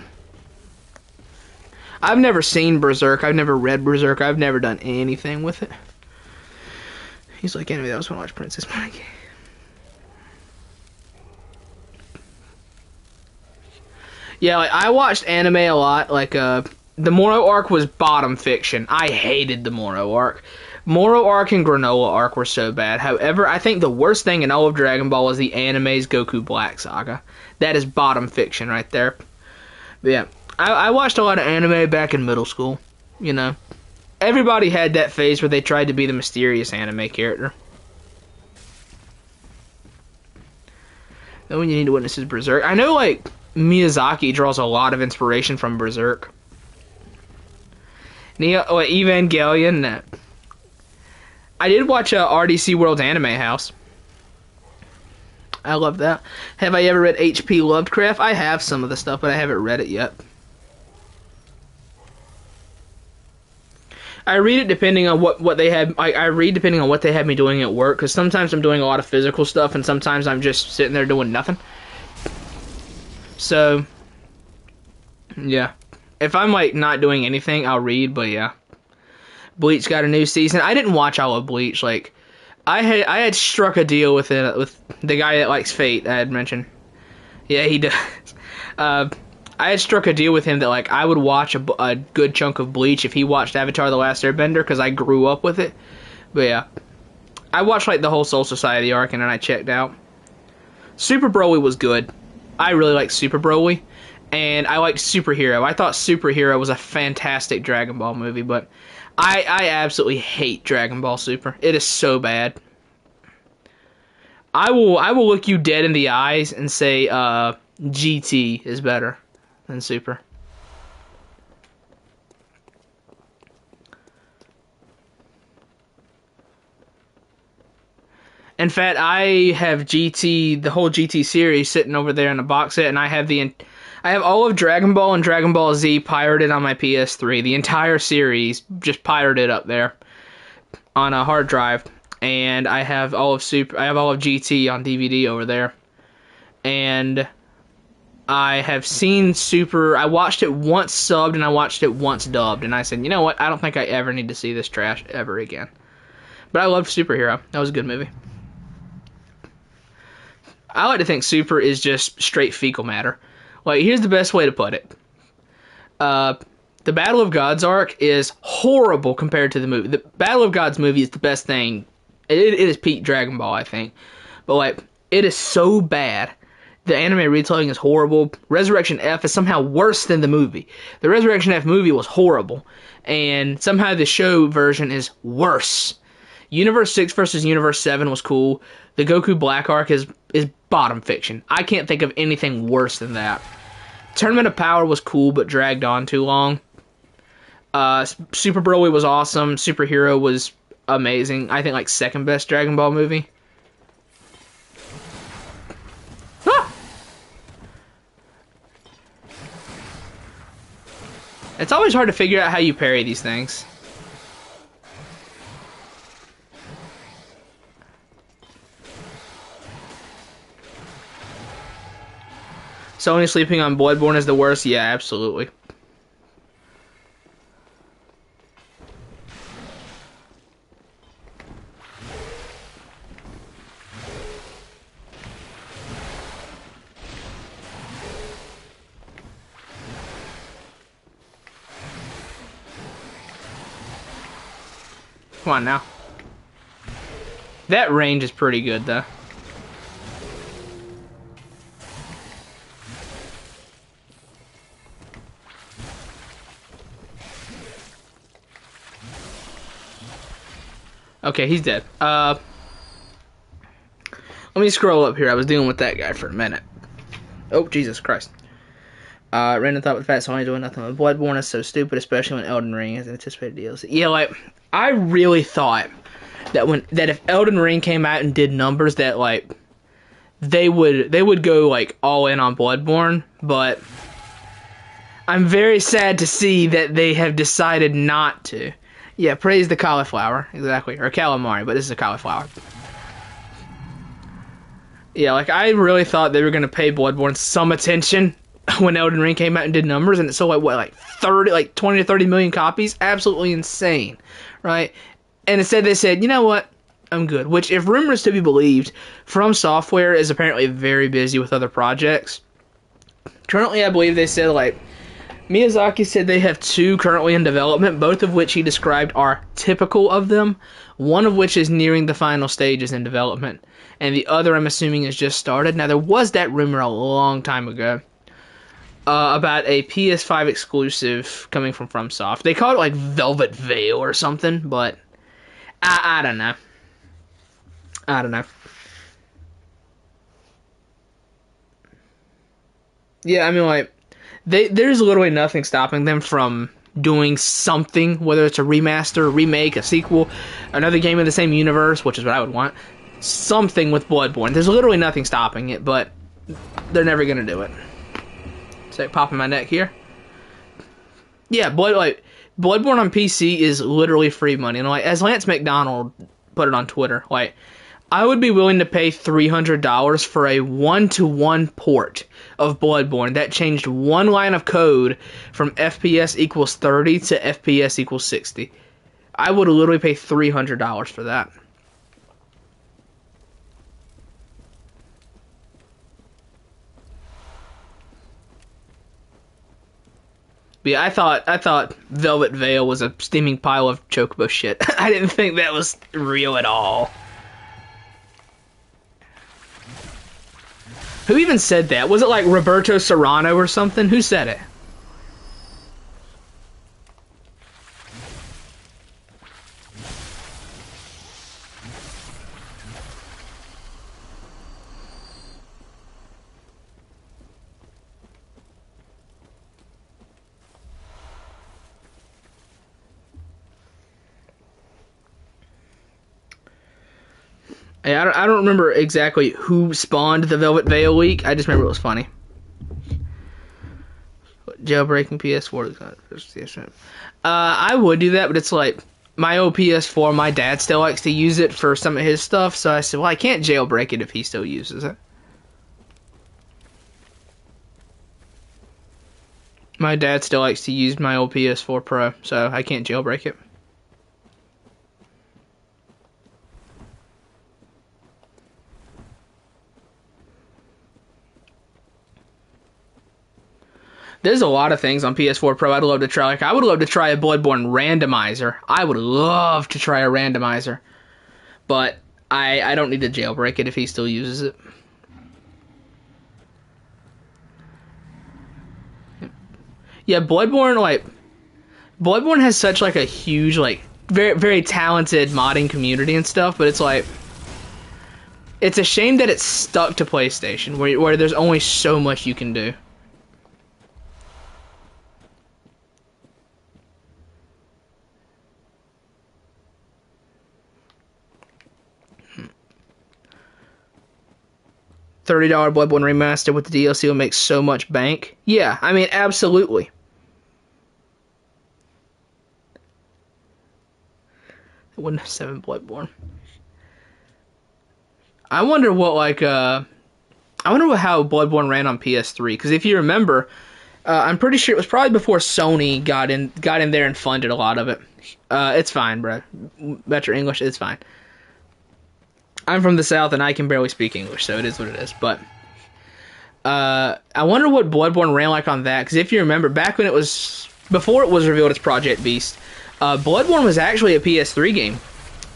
I've never seen Berserk. I've never read Berserk. I've never done anything with it. He's like, anyway, I was going to watch Princess Mononoke. Yeah, like, I watched anime a lot. Like, the Moro arc was bottom fiction. I hated the Moro arc. Moro arc and Granola arc were so bad. However, I think the worst thing in all of Dragon Ball is the anime's Goku Black Saga. That is bottom fiction right there. But yeah, I watched a lot of anime back in middle school. You know, everybody had that phase where they tried to be the mysterious anime character. No one you need to witness is Berserk. I know, like, Miyazaki draws a lot of inspiration from Berserk. Evangelion. I did watch RDC World's Anime House. I love that. Have I ever read H.P. Lovecraft? I have some of the stuff, but I haven't read it yet. I read it depending on what they have. I read depending on what they have me doing at work, because sometimes I'm doing a lot of physical stuff, and sometimes I'm just sitting there doing nothing. So, yeah. If I'm, like, not doing anything, I'll read, but yeah. Bleach got a new season. I didn't watch all of Bleach. Like, I had struck a deal with the guy that likes Fate, I had mentioned. Yeah, he does. I had struck a deal with him that, like, I would watch a good chunk of Bleach if he watched Avatar The Last Airbender, because I grew up with it. But yeah. I watched, like, the whole Soul Society arc, and then I checked out. Super Broly was good. I really liked Super Broly, and I liked Superhero. I thought Superhero was a fantastic Dragon Ball movie, but I absolutely hate Dragon Ball Super. It is so bad. I will look you dead in the eyes and say GT is better than Super. In fact, I have GT, the whole GT series, sitting over there in a box set, and I have all of Dragon Ball and Dragon Ball Z pirated on my PS3. The entire series just pirated up there on a hard drive, and I have all of GT on DVD over there. And I have seen Super. I watched it once subbed and I watched it once dubbed, and I said, you know what? I don't think I ever need to see this trash ever again. But I loved Superhero. That was a good movie. I like to think Super is just straight fecal matter. Like, here's the best way to put it. The Battle of Gods arc is horrible compared to the movie. The Battle of Gods movie is the best thing. It is peak Dragon Ball, I think. But, like, it is so bad. The anime retelling is horrible. Resurrection F is somehow worse than the movie. The Resurrection F movie was horrible. And somehow the show version is worse. Universe 6 versus Universe 7 was cool. The Goku Black arc is bottom fiction. I can't think of anything worse than that. Tournament of Power was cool, but dragged on too long. Super Broly was awesome. Superhero was amazing. I think, like, second best Dragon Ball movie. Ah! It's always hard to figure out how you parry these things. So only sleeping on Bloodborne is the worst? Yeah, absolutely. Come on now. That range is pretty good, though. Okay, he's dead. Let me scroll up here. I was dealing with that guy for a minute. Oh, Jesus Christ. Random thought with Fat Sony doing nothing with Bloodborne is so stupid, especially when Elden Ring has anticipated DLC. Yeah, like, I really thought that if Elden Ring came out and did numbers that, like, they would go, like, all in on Bloodborne, but I'm very sad to see that they have decided not to. Yeah, praise the cauliflower, exactly, or calamari, but this is a cauliflower. Yeah, like, I really thought they were going to pay Bloodborne some attention when Elden Ring came out and did numbers, and it sold, like, what, like 20 to 30 million copies? Absolutely insane, right? And instead they said, you know what, I'm good. Which, if rumors to be believed, From Software is apparently very busy with other projects. Currently, I believe they said, like, Miyazaki said they have 2 currently in development, both of which he described are typical of them, one of which is nearing the final stages in development, and the other, I'm assuming, is just started. Now, there was that rumor a long time ago about a PS5 exclusive coming from FromSoft. They called it, like, Velvet Veil or something, but I don't know. I don't know. Yeah, I mean, like, there's literally nothing stopping them from doing something, whether it's a remaster, a remake, a sequel, another game in the same universe, which is what I would want. Something with Bloodborne. There's literally nothing stopping it, but they're never gonna do it. So, popping my neck here. Yeah, Bloodborne on PC is literally free money. And, like, as Lance McDonald put it on Twitter, like, I would be willing to pay $300 for a 1-to-1 port of Bloodborne that changed one line of code from FPS equals 30 to FPS equals 60. I would literally pay $300 for that. But yeah, I thought Velvet Veil was a steaming pile of chocobo shit. I didn't think that was real at all. Who even said that? Was it like Roberto Serrano or something? Who said it? I don't remember exactly who spawned the Velvet Veil leak. I just remember it was funny. Jailbreaking PS4. I would do that, but it's like my old PS4. My dad still likes to use it for some of his stuff, so I said, well, I can't jailbreak it if he still uses it. My dad still likes to use my old PS4 Pro, so I can't jailbreak it. There's a lot of things on PS4 Pro I'd love to try. Like, I would love to try a Bloodborne randomizer. I would love to try a randomizer. But I don't need to jailbreak it if he still uses it. Yeah, Bloodborne has such, like, a huge, like, very, very talented modding community and stuff, but it's like, it's a shame that it's stuck to PlayStation, where there's only so much you can do. $30 Bloodborne remaster with the DLC will make so much bank. Yeah, I mean, absolutely. 30 dollars Bloodborne remaster with the DLC will make so much bank. Yeah, I mean, absolutely. 30 dollars Bloodborne remaster with the DLC will make so much bank. Yeah, I mean, absolutely. 30 dollars Bloodborne remaster with the DLC will make so much bank. Yeah, I mean, absolutely. Windows 7 Bloodborne. I wonder what how Bloodborne ran on PS3, because if you remember, I'm pretty sure it was probably before Sony got in there and funded a lot of it. It's fine, bro. Better English, it's fine. I'm from the South and I can barely speak English, so it is what it is. But I wonder what Bloodborne ran like on that, because if you remember, back when before it was revealed as Project Beast, Bloodborne was actually a PS3 game,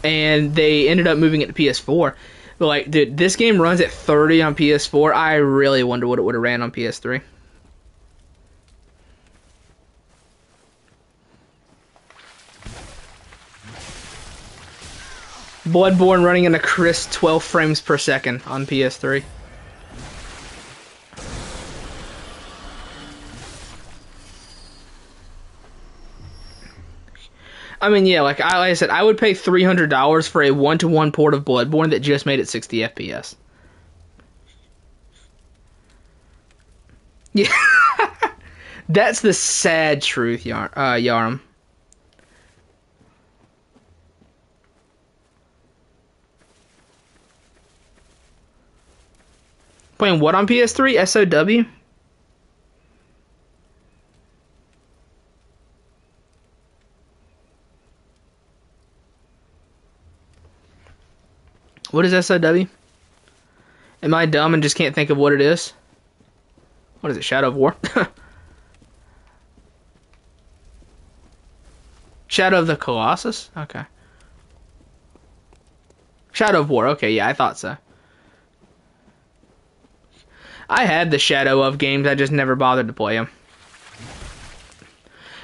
and they ended up moving it to PS4. But like, dude, this game runs at 30 on PS4. I really wonder what it would have ran on PS3. Bloodborne running in a crisp 12 frames per second on PS3. I mean, yeah, like I said, I would pay $300 for a 1-to-1 port of Bloodborne that just made it 60 FPS. Yeah, that's the sad truth, Yarum. Playing what on PS3? SOW? What is SOW? Am I dumb and just can't think of what it is? What is it, Shadow of War? Shadow of the Colossus? Okay. Shadow of War, okay, yeah, I thought so. I had the Shadow of games, I just never bothered to play them.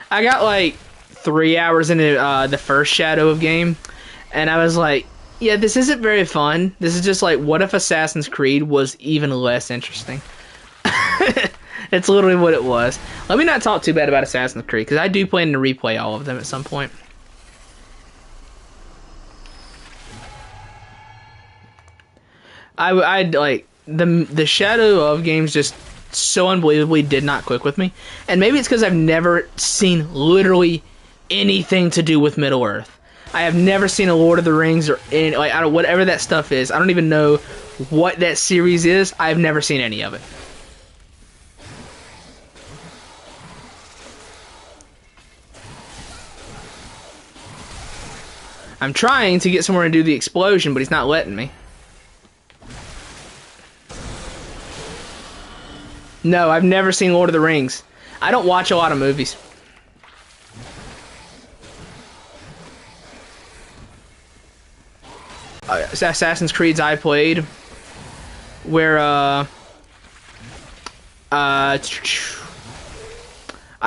I got like 3 hours into the first Shadow of game, and I was like, yeah, this isn't very fun. This is just like, what if Assassin's Creed was even less interesting? It's literally what it was. Let me not talk too bad about Assassin's Creed, because I do plan to replay all of them at some point. I like... The Shadow of games just so unbelievably did not click with me. And maybe it's because I've never seen literally anything to do with Middle-earth. I have never seen a Lord of the Rings or any, like, I don't, whatever that stuff is. I don't even know what that series is. I've never seen any of it. I'm trying to get somewhere to do the explosion, but he's not letting me. No, I've never seen Lord of the Rings. I don't watch a lot of movies. Assassin's Creeds I played, where I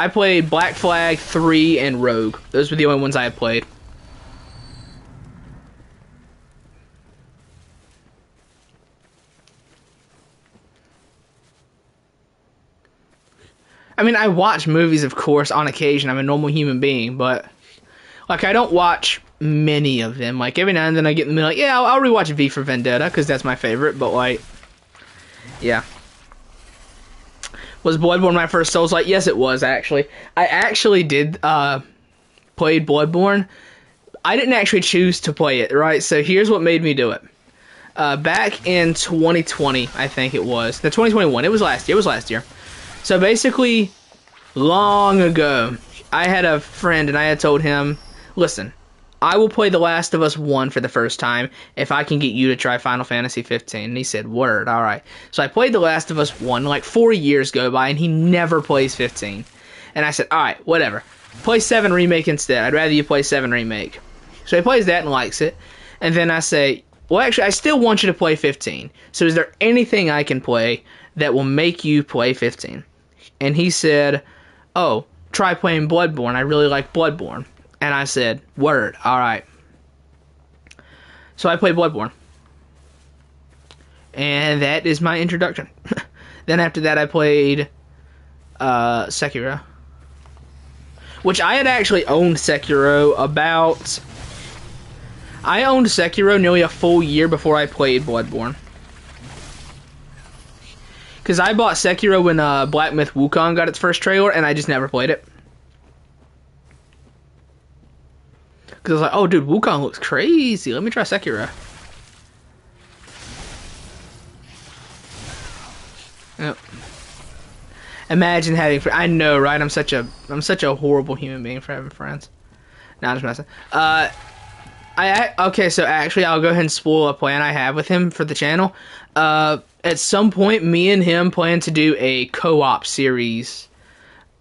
played Black Flag, 3, and Rogue. Those were the only ones I had played. I mean, I watch movies, of course, on occasion. I'm a normal human being, but like, I don't watch many of them. Like, every now and then I get in the middle, like, yeah, I'll rewatch V for Vendetta, because that's my favorite, but like, yeah. Was Bloodborne my first Souls-like? Yes, it was, actually. I actually did, played Bloodborne. I didn't actually choose to play it, right? So here's what made me do it. Back in 2020, I think it was. No, 2021. It was last year. So basically, long ago, I had a friend and I had told him, listen, I will play The Last of Us 1 for the first time if I can get you to try Final Fantasy 15. And he said, word, alright. So I played The Last of Us 1, like 4 years go by, and he never plays 15. And I said, alright, whatever. Play 7 Remake instead. I'd rather you play 7 Remake. So he plays that and likes it. And then I say, well, actually, I still want you to play 15. So is there anything I can play that will make you play 15? And he said, oh, try playing Bloodborne. I really like Bloodborne. And I said, word, alright. So I played Bloodborne. And that is my introduction. Then after that I played Sekiro. Which I had actually owned Sekiro about... I owned Sekiro nearly a full year before I played Bloodborne. Because I bought Sekiro when Black Myth Wukong got its first trailer, and I just never played it. Because I was like, oh, dude, Wukong looks crazy. Let me try Sekiro. Yep. Imagine having. I know, right? I'm such a horrible human being for having friends. No, I'm just messing. Okay, so actually, I'll go ahead and spoil a plan I have with him for the channel. At some point, me and him plan to do a co-op series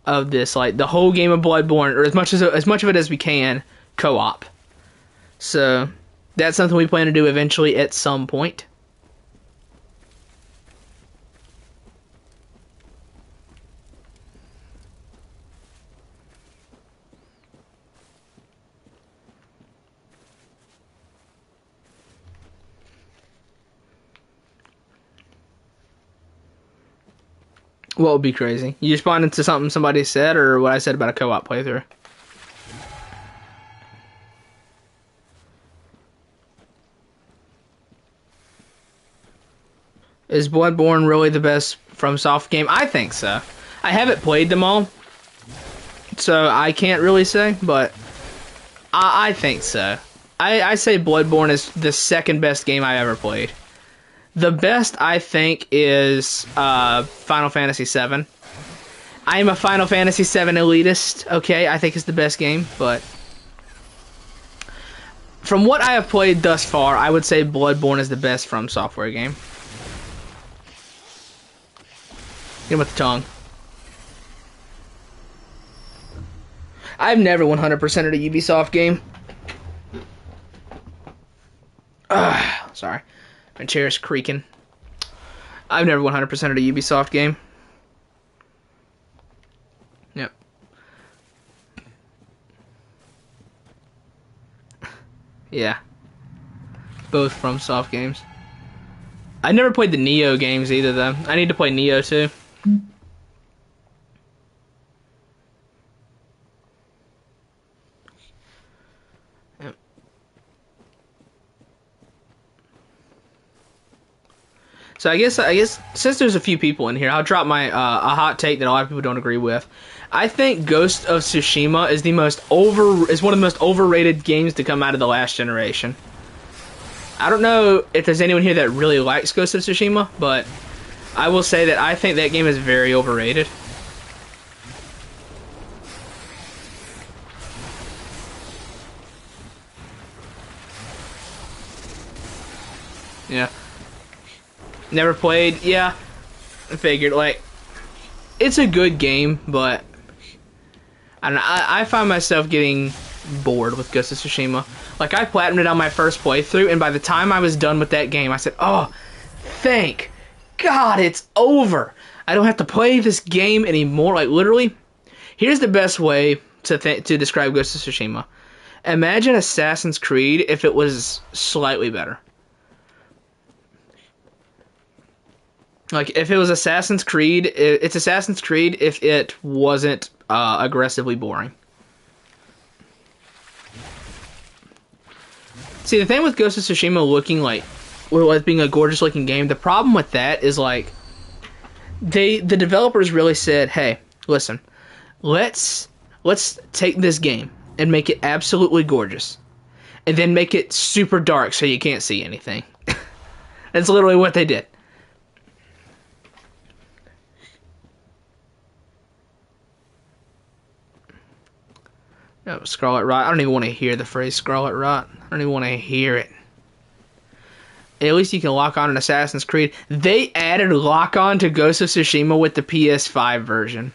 of this, like the whole game of Bloodborne, or as much of it as we can, co-op. So that's something we plan to do eventually at some point. What would be crazy? You responded to something somebody said, or what I said about a co-op playthrough? Is Bloodborne really the best FromSoft game? I think so. I haven't played them all, so I can't really say, but I think so. I say Bloodborne is the second best game I've ever played. The best, I think, is Final Fantasy VII. I am a Final Fantasy VII elitist, okay? I think it's the best game, but from what I have played thus far, I would say Bloodborne is the best From Software game. Get him with the tongue. I've never 100%ed a Ubisoft game. Sorry. My chair's creaking. I've never 100%ed a Ubisoft game. Yep. Yeah. Both FromSoft games. I never played the Neo games either, though. I need to play Neo, too. Yep. So I guess since there's a few people in here, I'll drop my a hot take that a lot of people don't agree with. I think Ghost of Tsushima is one of the most overrated games to come out of the last generation. I don't know if there's anyone here that really likes Ghost of Tsushima, but I will say that I think that game is very overrated. Yeah. Never played. Yeah. I figured, like, it's a good game, but I don't know, I find myself getting bored with Ghost of Tsushima. Like, I platinumed on my first playthrough, and by the time I was done with that game, I said, oh, thank God it's over. I don't have to play this game anymore. Like, literally, here's the best way to describe Ghost of Tsushima. Imagine Assassin's Creed if it was slightly better. Like, if it was Assassin's Creed, it's Assassin's Creed if it wasn't aggressively boring. See, the thing with Ghost of Tsushima looking like, well, as being a gorgeous looking game, the problem with that is, like, the developers really said, hey, listen, let's take this game and make it absolutely gorgeous, and then make it super dark so you can't see anything. That's literally what they did. No, Scarlet Rot. I don't even want to hear the phrase Scarlet Rot. I don't even want to hear it. At least you can lock on an Assassin's Creed. They added lock on to Ghost of Tsushima with the PS5 version.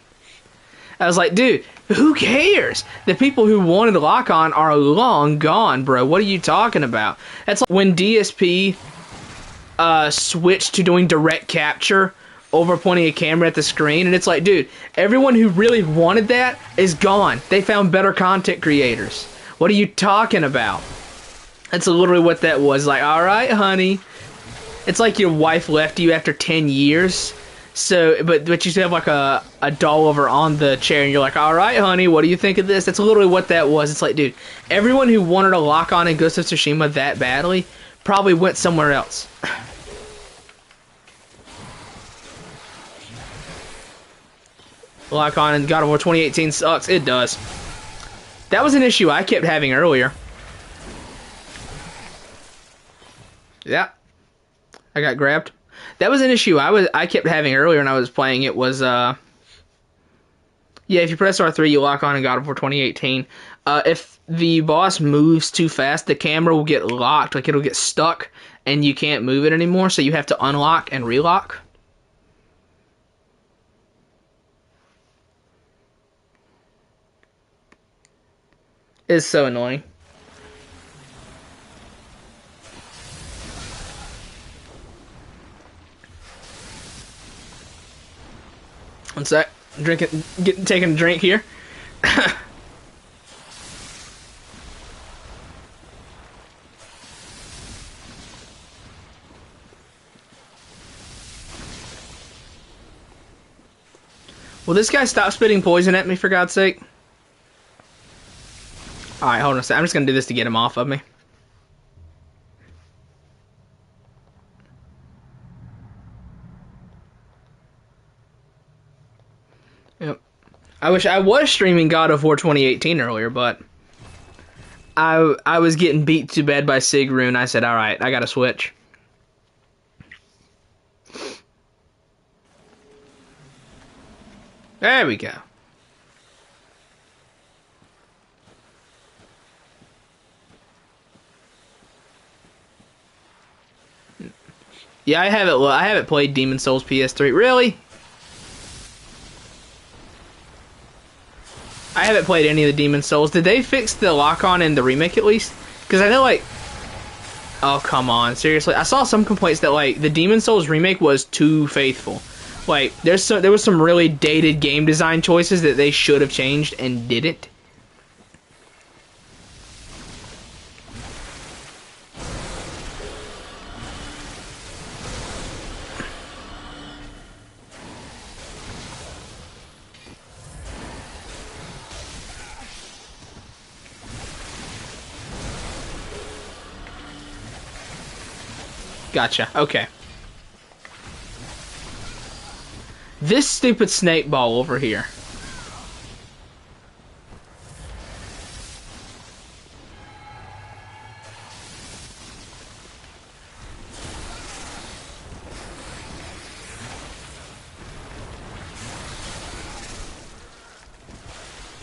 I was like, dude, who cares? The people who wanted lock on are long gone, bro. What are you talking about? That's like when DSP switched to doing direct capture over pointing a camera at the screen, and it's like, dude, everyone who really wanted that is gone. They found better content creators. What are you talking about? That's literally what that was. Like, alright, honey. It's like your wife left you after 10 years. So, but you still have like a doll over on the chair, and you're like, alright, honey, what do you think of this? That's literally what that was. It's like, dude, everyone who wanted a lock on in Ghost of Tsushima that badly probably went somewhere else. Lock on in God of War 2018 sucks. It does. That was an issue I kept having earlier. Yeah. I got grabbed. That was an issue I kept having earlier when I was playing. It was yeah, if you press R3, you lock on in God of War 2018. If the boss moves too fast, the camera will get locked, like it'll get stuck, and you can't move it anymore, so you have to unlock and relock. It's so annoying. One sec. Taking a drink here. Will this guy stop spitting poison at me, for God's sake? Alright, hold on a sec. I'm just gonna do this to get him off of me. Yep. I wish I was streaming God of War 2018 earlier, but I was getting beat too bad by Sigrun. I said, alright, I gotta switch. There we go. Yeah, I haven't played Demon Souls PS3. Really? I haven't played any of the Demon Souls. Did they fix the lock-on in the remake at least? Because I know, like... Oh, come on. Seriously? I saw some complaints that, like, the Demon Souls remake was too faithful. Like, there was some really dated game design choices that they should have changed and didn't. Gotcha. Okay. This stupid snake ball over here.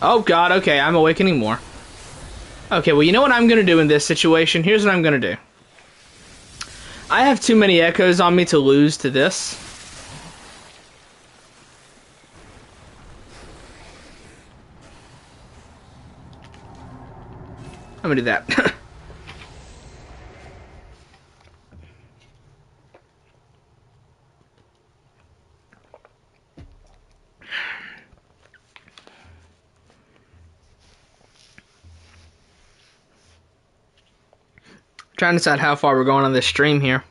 Oh god, okay, I'm awakening more. Okay, well, you know what I'm gonna do in this situation? Here's what I'm gonna do. I have too many echoes on me to lose to this. I'm gonna do that. Trying to decide how far we're going on this stream here.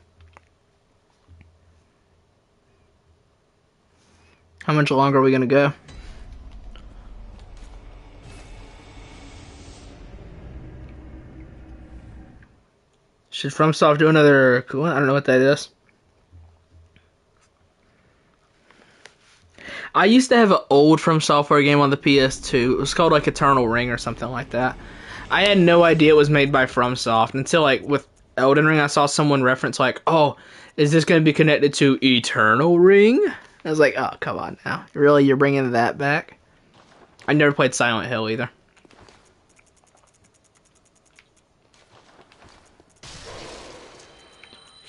How much longer are we gonna go? Should FromSoft do another cool one? I don't know what that is. I used to have an old From Software game on the PS2. It was called like Eternal Ring or something like that. I had no idea it was made by FromSoft until like with Elden Ring I saw someone reference like, oh, is this going to be connected to Eternal Ring? I was like, oh, come on now. Really, you're bringing that back? I never played Silent Hill either.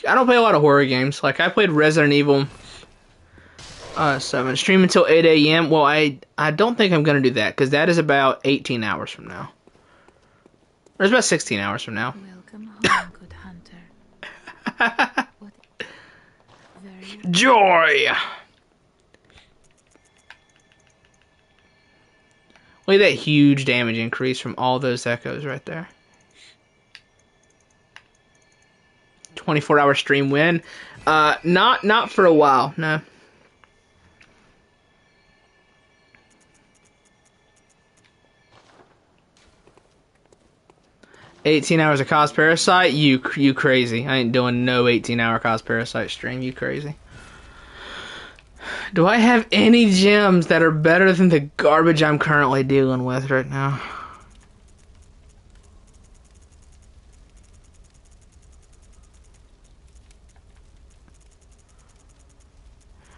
I don't play a lot of horror games. Like, I played Resident Evil 7. Stream until 8 a.m. Well, I don't think I'm going to do that, because that is about 18 hours from now. Or it's about 16 hours from now. Welcome home, good hunter. Joy! Look at that huge damage increase from all those echoes right there. 24-hour stream win. Not for a while, no. $18 hours of Kos Parasite? You crazy. I ain't doing no 18-hour Kos Parasite stream. You crazy. Do I have any gems that are better than the garbage I'm currently dealing with right now?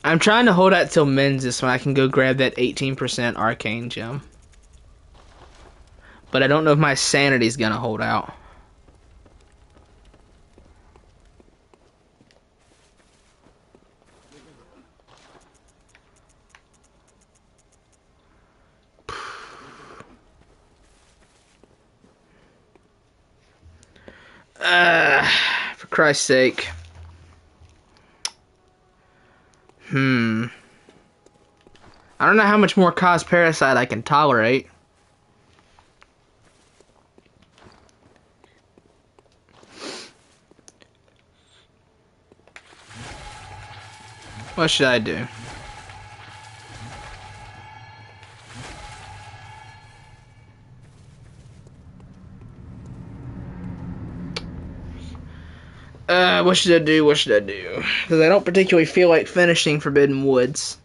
I'm trying to hold out till Men's so I can go grab that 18% arcane gem. But I don't know if my sanity's gonna hold out. For Christ's sake. I don't know how much more Kos Parasite I can tolerate. What should I do? What should I do? What should I do? Because I don't particularly feel like finishing Forbidden Woods.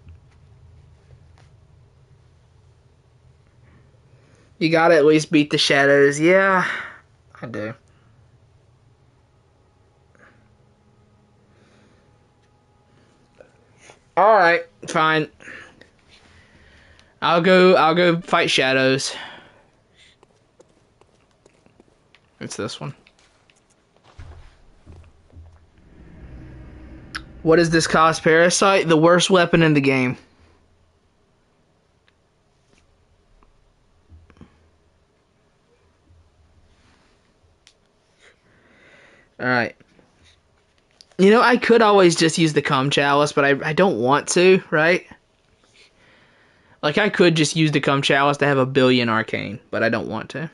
You gotta at least beat the shadows. Yeah, I do. Alright, fine. I'll go fight shadows. It's this one. What is this Kos Parasite? The worst weapon in the game. Alright. You know, I could always just use the Cum Chalice, but I don't want to, right? Like, I could just use the Cum Chalice to have a billion arcane, but I don't want to.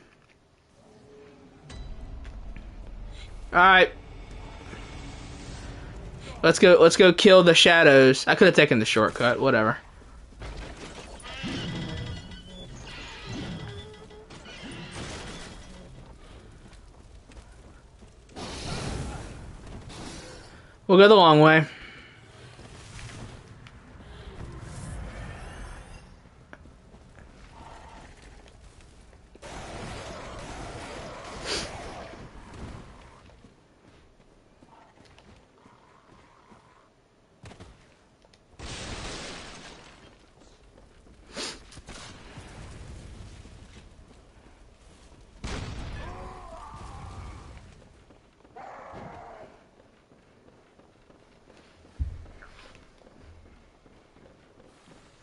Alright. Let's go kill the shadows. I could have taken the shortcut, whatever. We'll go the long way.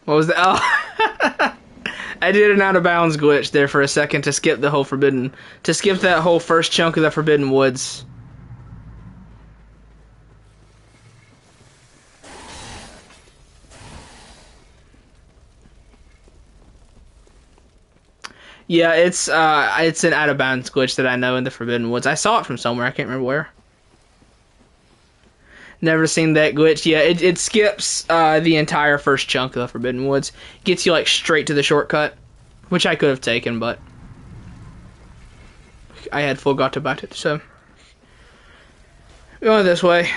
What was that? Oh. I did an out of bounds glitch there for a second to skip the whole to skip that whole first chunk of the Forbidden Woods. Yeah, it's an out of bounds glitch that I know in the Forbidden Woods. I saw it from somewhere, I can't remember where. Never seen that glitch. Yeah, it skips the entire first chunk of the Forbidden Woods. Gets you like straight to the shortcut, which I could have taken, but I had forgot about it. So going this way.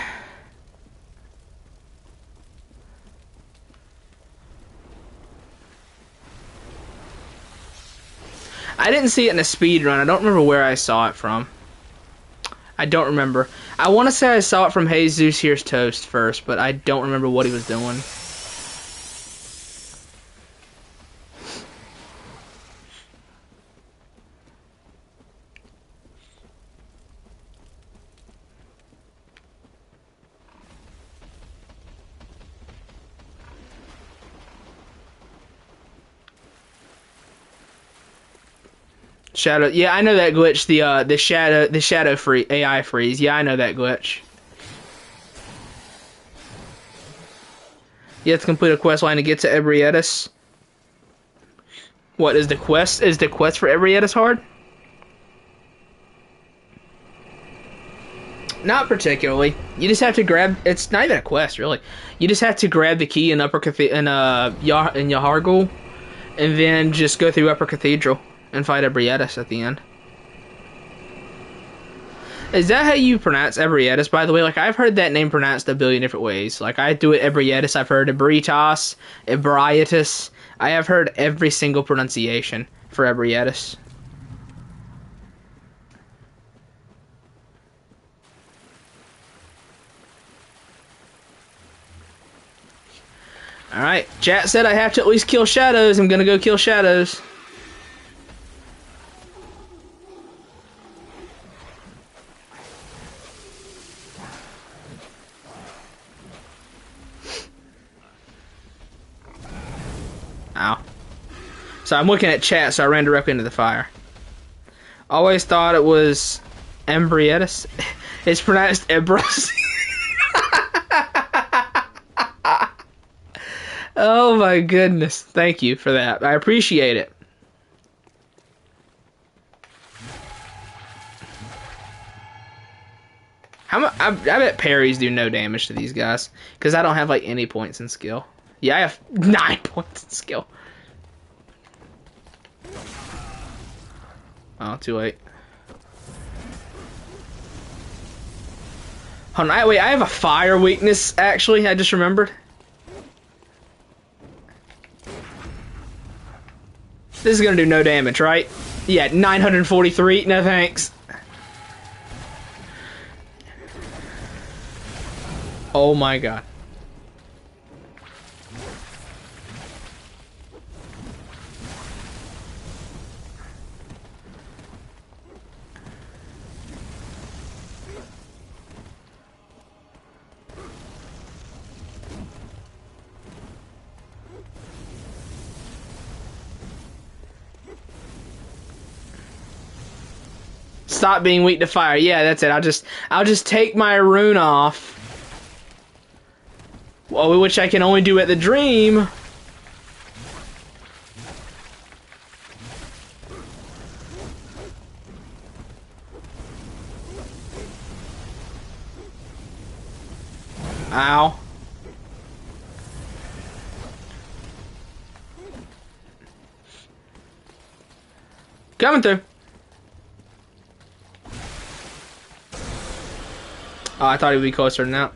I didn't see it in a speed run. I don't remember where I saw it from. I don't remember. I want to say I saw it from Jesus Here's Toast first, but I don't remember what he was doing. Shadow, yeah, I know that glitch. The shadow free AI freeze. Yeah, I know that glitch. You have to complete a quest line to get to Ebrietas. What is the quest? Is the quest for Ebrietas hard? Not particularly. You just have to grab. It's not even a quest, really. You just have to grab the key in Yahargul, and then just go through Upper Cathedral and fight Ebrietas at the end. Is that how you pronounce Ebrietas, by the way? Like, I've heard that name pronounced a billion different ways. Like, I do it Ebrietas, I've heard Ebritas, Ebrietas. I have heard every single pronunciation for Ebrietas. Alright, chat said I have to at least kill shadows. I'm gonna go kill shadows. Ow. So I'm looking at chat, so I ran directly into the fire. Always thought it was Embrietis. It's pronounced Ebros. Oh my goodness. Thank you for that. I appreciate it. I bet parries do no damage to these guys. Because I don't have like any points in skill. Yeah, I have 9 points in skill. Oh, too late. Hold on, wait, I have a fire weakness, actually. I just remembered. This is gonna do no damage, right? Yeah, 943. No thanks. Oh my god. Stop being weak to fire. Yeah, that's it. I'll just take my rune off. Well, which I can only do at the dream. Ow. Coming through. Oh, I thought he would be closer than that.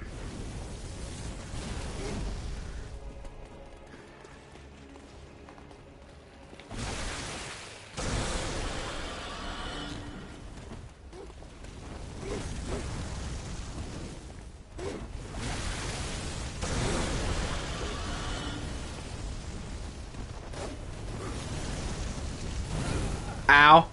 Ow.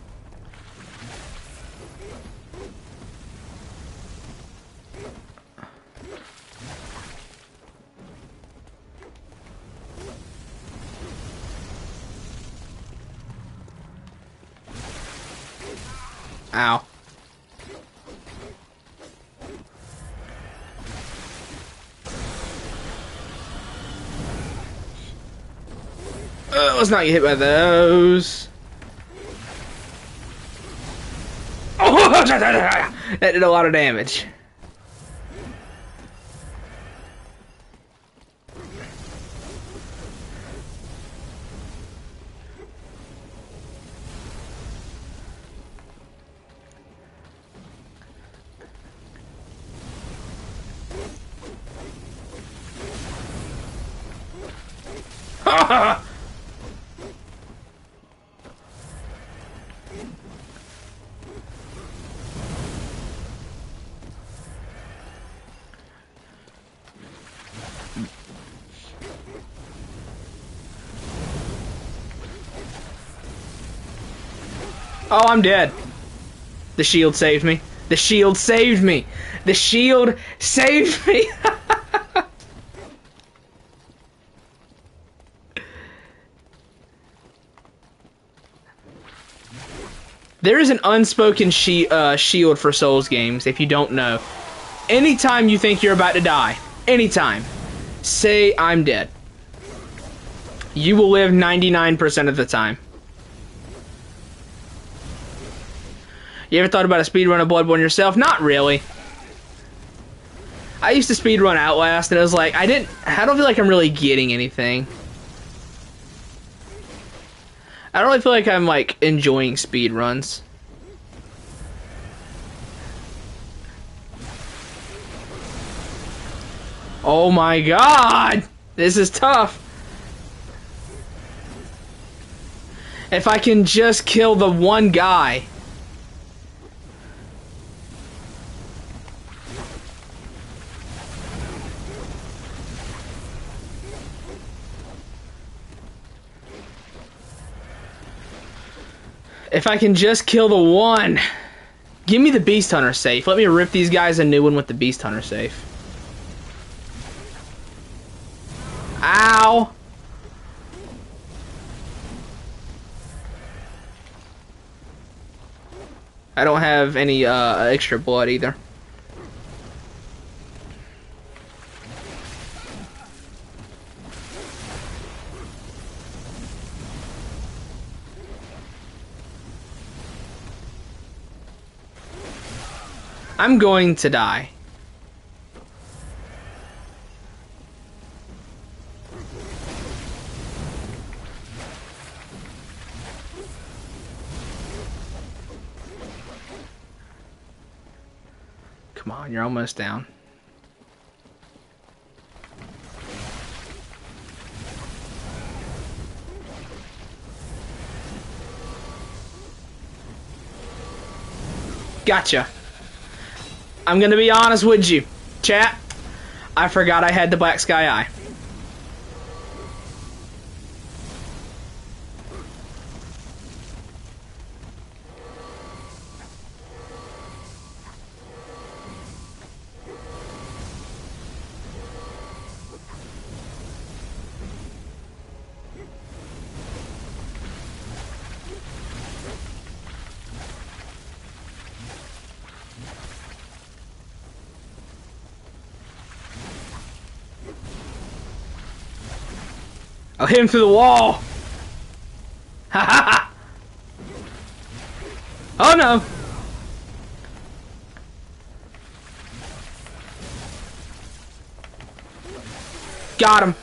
Ow. Let's not get hit by those. Oh, that did a lot of damage. Oh, I'm dead. The shield saved me. The shield saved me. The shield saved me. There is an unspoken shield for Souls games, if you don't know. Anytime you think you're about to die, anytime, say I'm dead. You will live 99% of the time. You ever thought about a speedrun of Bloodborne yourself? Not really. I used to speedrun Outlast, and I was like, I don't feel like I'm really getting anything. I don't really feel like I'm, like, enjoying speedruns. Oh my god! This is tough. If I can just kill the one guy. If I can just kill the one. Give me the Beast Hunter safe. Let me rip these guys a new one with the Beast Hunter safe. Ow! I don't have any extra blood either. I'm going to die. Come on, you're almost down. Gotcha. I'm gonna be honest with you, chat. I forgot I had the Black Sky Eye. I'll hit him through the wall. Ha ha ha! Oh no! Got him.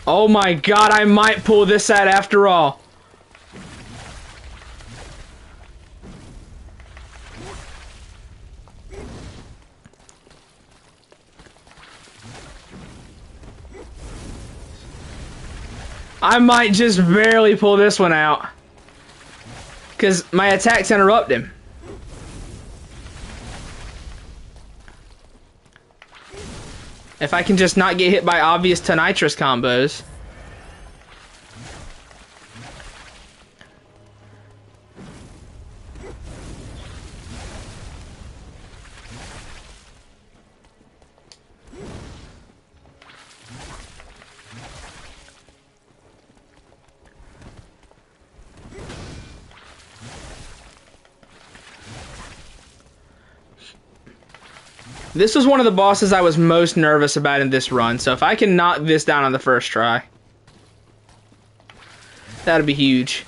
Oh my god, I might pull this out after all. I might just barely pull this one out. Because my attacks interrupt him. If I can just not get hit by obvious Tonitrus combos. This was one of the bosses I was most nervous about in this run, so if I can knock this down on the first try, that'd be huge.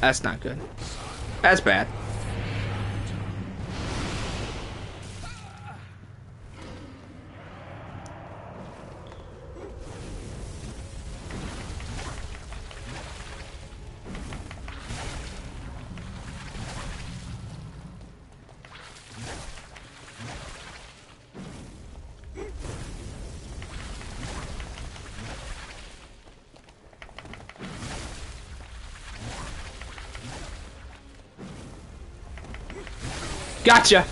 That's not good. That's bad. Gotcha.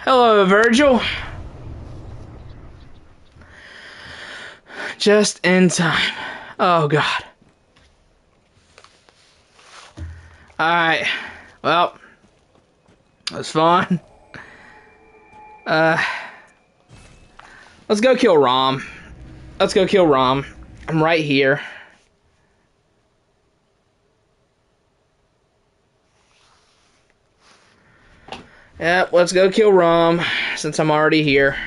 Hello, Virgil. Just in time. Oh, God. Alright. Well, that was fun. Let's go kill Rom. Let's go kill Rom. I'm right here. Yep, let's go kill Rom, since I'm already here.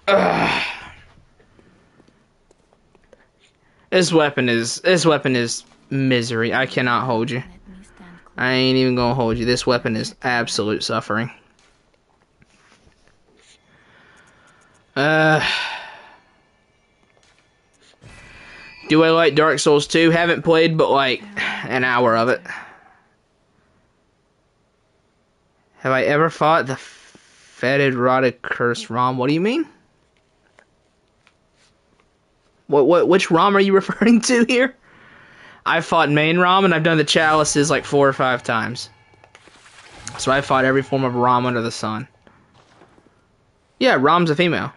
Ugh. This weapon is misery. I cannot hold you. I ain't even gonna hold you. This weapon is absolute suffering. Do I like Dark Souls 2? Haven't played but like an hour of it. Have I ever fought the Fetid, rotted, cursed Rom. What do you mean? Which Rom are you referring to here? I've fought main Rom and I've done the chalices like 4 or 5 times. So I fought every form of Rom under the sun. Yeah, Rom's a female.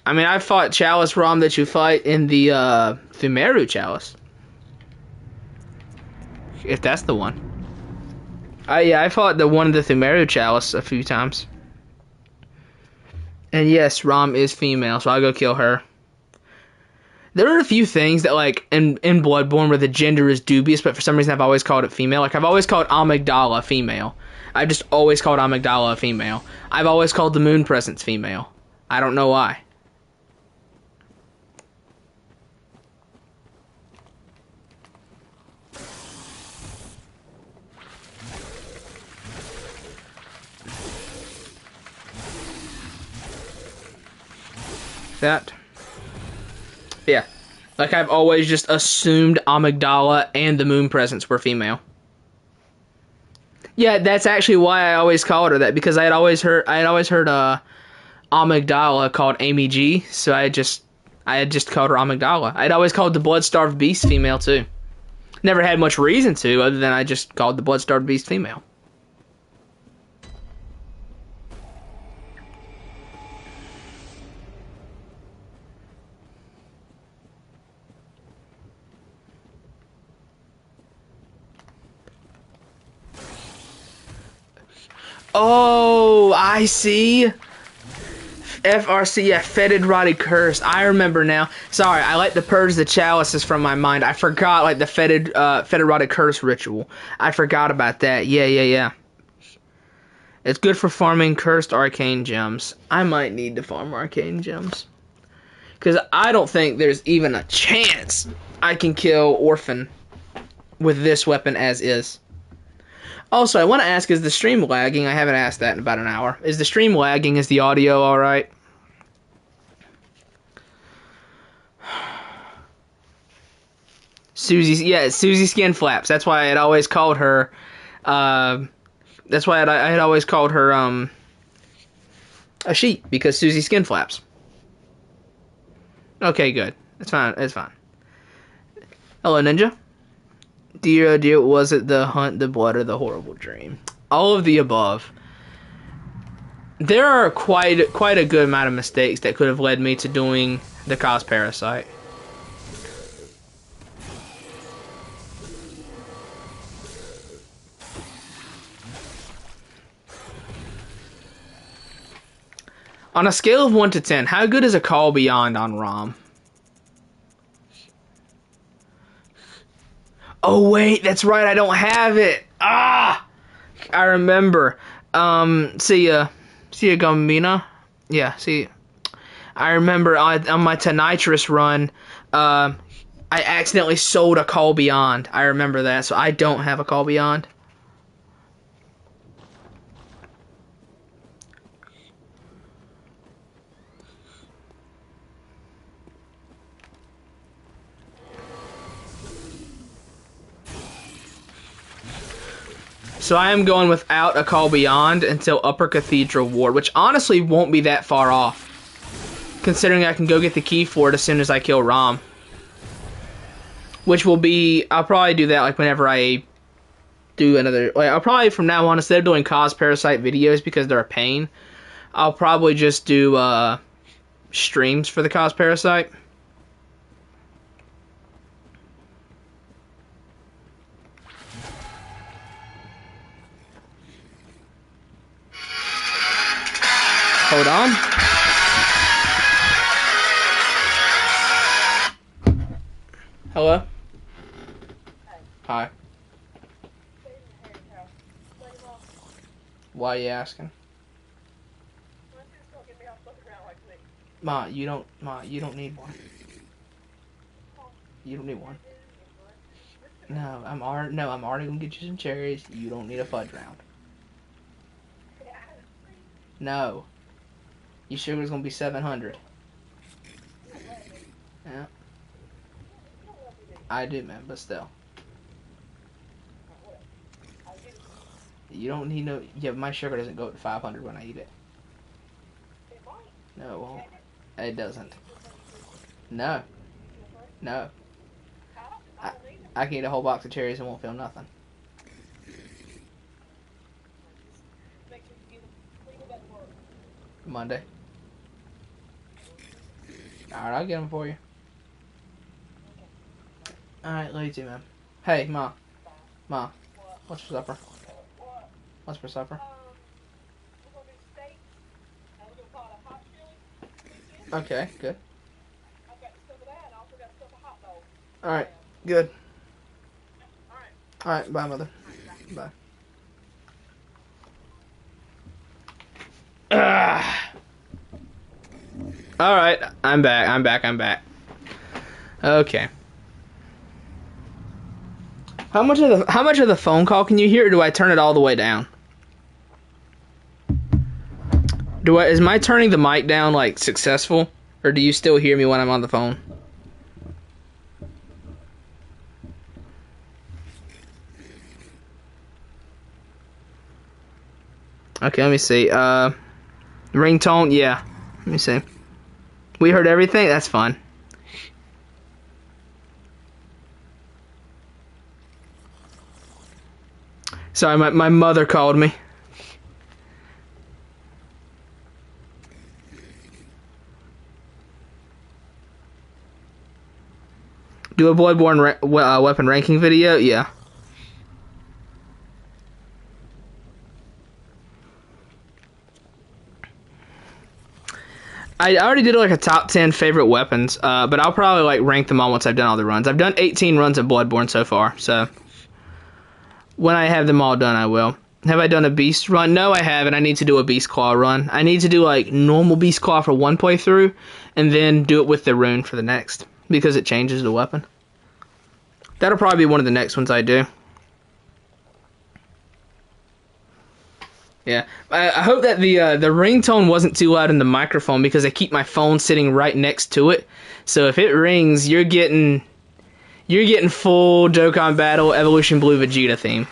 I mean, I fought Chalice Rom that you fight in the Thumeru Chalice. If that's the one. Yeah, I fought the one in the Thumeru Chalice a few times. And yes, Rom is female, so I'll go kill her. There are a few things that, like, in Bloodborne where the gender is dubious, but for some reason I've always called it female. Like, I've always called Amygdala female. I've just always called Amygdala a female. I've always called the Moon Presence female. I don't know why. That. Yeah. Like, I've always just assumed Amygdala and the Moon Presence were female. Yeah, that's actually why I always called her that, because I had always heard Amygdala called Amy G, so I had just called her Amygdala. I'd always called the Blood-Starved Beast female too. Never had much reason to, other than I just called the Blood-Starved Beast female. Oh, I see. FRC, yeah, Fetid, Rotted, Cursed. I remember now. Sorry, I like to purge the chalices from my mind. I forgot, like, the Fetid, Rotted, Cursed ritual. I forgot about that. Yeah. It's good for farming cursed arcane gems. I might need to farm arcane gems. Because I don't think there's even a chance I can kill Orphan with this weapon as is. Also, I want to ask, is the stream lagging? I haven't asked that in about an hour. Is the stream lagging? Is the audio alright? Susie Skin Flaps. That's why I'd always called her, that's why I had always called her, a sheep, because Susie Skin Flaps. Okay, good. It's fine. Hello, Ninja. Dear, oh dear, was it the hunt, the blood, or the horrible dream? All of the above. There are quite a good amount of mistakes that could have led me to doing the Kos Parasite. On a scale of 1 to 10, how good is a Call Beyond on ROM? Oh wait, that's right, I don't have it. I remember. See ya, Gambina. Yeah, see. I remember on my Tonitrus run, I accidentally sold a Call Beyond. I remember that, so I don't have a Call Beyond. So I am going without a Call Beyond until Upper Cathedral Ward, which honestly won't be that far off, considering I can go get the key for it as soon as I kill Rom. Which will be, I'll probably do that like whenever I do another, like I'll probably from now on, instead of doing Kos Parasite videos because they're a pain, I'll probably just do streams for the Kos Parasite. Hold on. Hello? Hi. Why are you asking? Ma, you don't need one. You don't need one. No, I'm already gonna get you some cherries. You don't need a fudge round. No. Your sugar's gonna be 700. Yeah. I do, man, but still. You don't need no... Yeah, my sugar doesn't go up to 500 when I eat it. No, it won't. It doesn't. No. No. I can eat a whole box of cherries and won't feel nothing. Monday. Alright, I'll get them for you. Alright, love you too, man. Hey, Ma. Ma. What's for supper? What's for supper? Okay, good. Alright, good. Alright, bye, Mother. Bye. Alright, I'm back. Okay. How much of the phone call can you hear, or do I turn it all the way down? Is my turning the mic down like successful, or do you still hear me when I'm on the phone? Okay, let me see. Ringtone, yeah. Let me see. We heard everything? That's fine. Sorry, my mother called me. Do a Bloodborne weapon ranking video? Yeah. I already did like a top 10 favorite weapons, but I'll probably like rank them all once I've done all the runs. I've done 18 runs of Bloodborne so far, so when I have them all done, I will. Have I done a Beast run? No, I haven't. I need to do a Beast Claw run. I need to do like normal Beast Claw for one playthrough, and then do it with the rune for the next, because it changes the weapon. That'll probably be one of the next ones I do. Yeah, I hope that the ringtone wasn't too loud in the microphone, because I keep my phone sitting right next to it. So if it rings, you're getting full Dokkan Battle Evolution Blue Vegeta theme.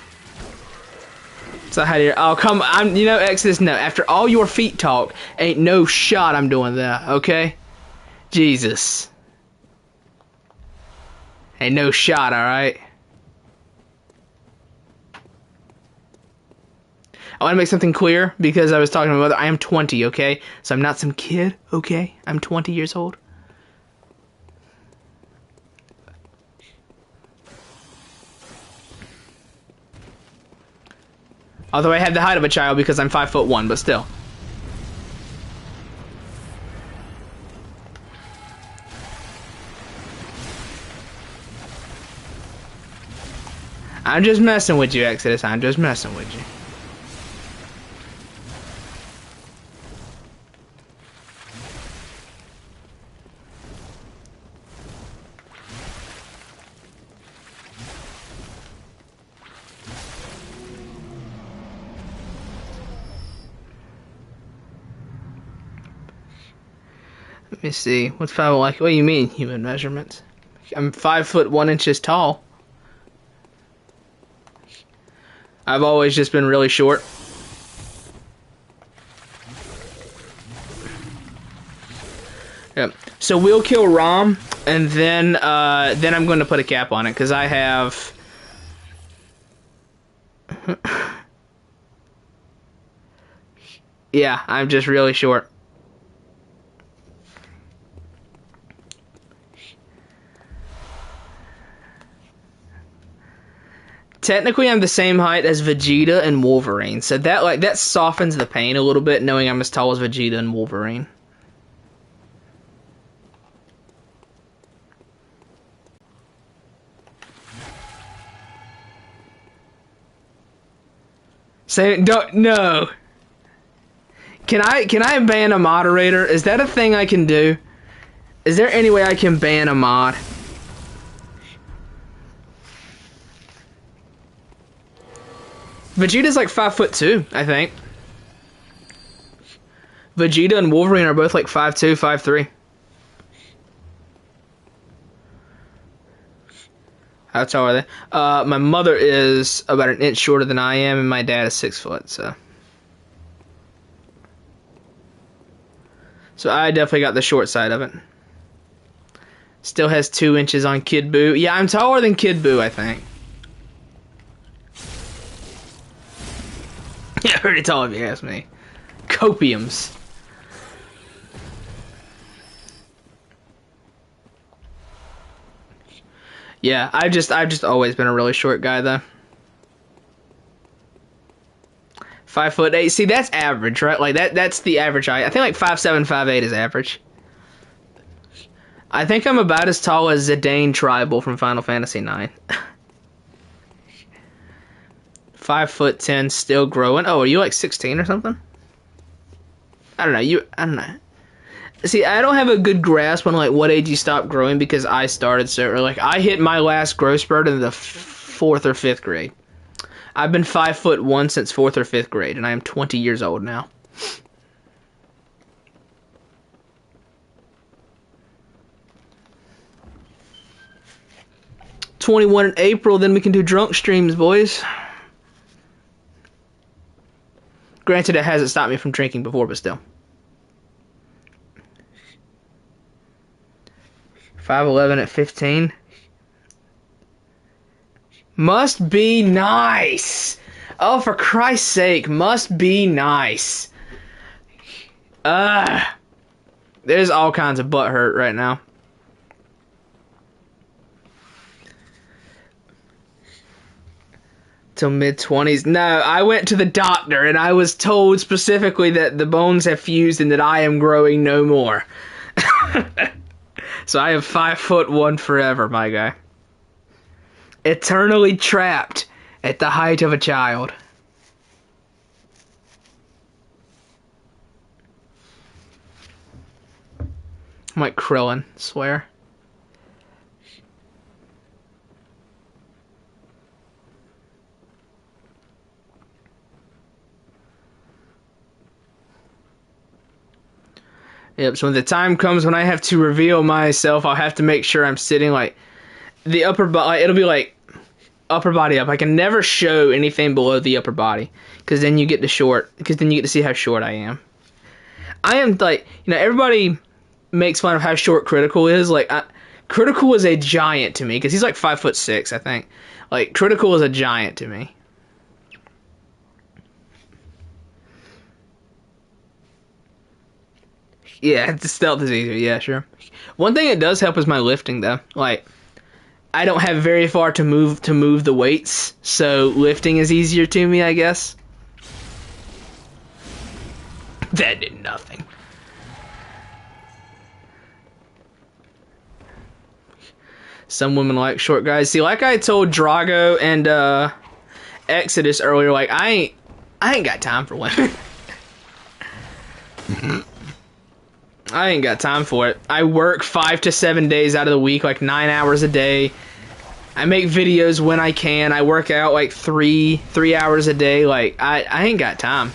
So how do you? Oh come, Exodus. No, after all your feet talk, ain't no shot I'm doing that. Okay, Jesus, ain't no shot. All right. I want to make something clear, because I was talking to my mother. I am 20, okay? So I'm not some kid, okay? I'm 20 years old. Although I have the height of a child because I'm 5'1", but still. I'm just messing with you, Exodus. I'm just messing with you. Let me see. What's 5 like? What do you mean, human measurements? I'm 5'1" tall. I've always just been really short. Yep. So we'll kill Rom, and then I'm going to put a cap on it, because I have. Yeah, I'm just really short. Technically, I'm the same height as Vegeta and Wolverine, so that softens the pain a little bit, knowing I'm as tall as Vegeta and Wolverine. Say don't no. Can I ban a moderator? Is that a thing I can do? Is there any way I can ban a mod? Vegeta's like 5'2", I think. Vegeta and Wolverine are both like 5'2", 5'3". How tall are they? My mother is about an inch shorter than I am, and my dad is 6 foot. So I definitely got the short side of it. Still has 2 inches on Kid Boo. Yeah, I'm taller than Kid Boo, I think. Yeah, pretty tall if you ask me. Copiums. Yeah, I've just always been a really short guy though. 5'8". See, that's average, right? Like that's the average height. I think like 5'7", 5'8" is average. I think I'm about as tall as Zidane Tribal from Final Fantasy IX. 5'10", still growing. Oh, are you like 16 or something? I don't know. I don't know. See, I don't have a good grasp on like what age you stop growing because I started so early. Like I hit my last growth spurt in the 4th or 5th grade. I've been 5'1" since 4th or 5th grade, and I am 20 years old now. '21 in April, then we can do drunk streams, boys. Granted, it hasn't stopped me from drinking before, but still. 5'11" at 15. Must be nice. Oh, for Christ's sake, must be nice. There's all kinds of butt hurt right now. Till mid-20s. No, I went to the doctor and I was told specifically that the bones have fused and that I am growing no more. So I am 5'1" forever, my guy. Eternally trapped at the height of a child. I'm like Krillin, swear. Yep, so when the time comes when I have to reveal myself, I'll have to make sure I'm sitting like the upper body. It'll be like upper body up. I can never show anything below the upper body because then you get to see how short I am. I am like, everybody makes fun of how short Critical is. Like, Critical is a giant to me because he's like 5'6", I think. Like, Critical is a giant to me. Yeah, the stealth is easier. Yeah, sure. One thing it does help is my lifting, though. Like, I don't have very far to move the weights, so lifting is easier to me, I guess. That did nothing. Some women like short guys. See, like I told Drago and Exodus earlier, like I ain't got time for women. I ain't got time for it. I work 5 to 7 days out of the week, like 9 hours a day. I make videos when I can. I work out like 3 hours a day. Like, I ain't got time.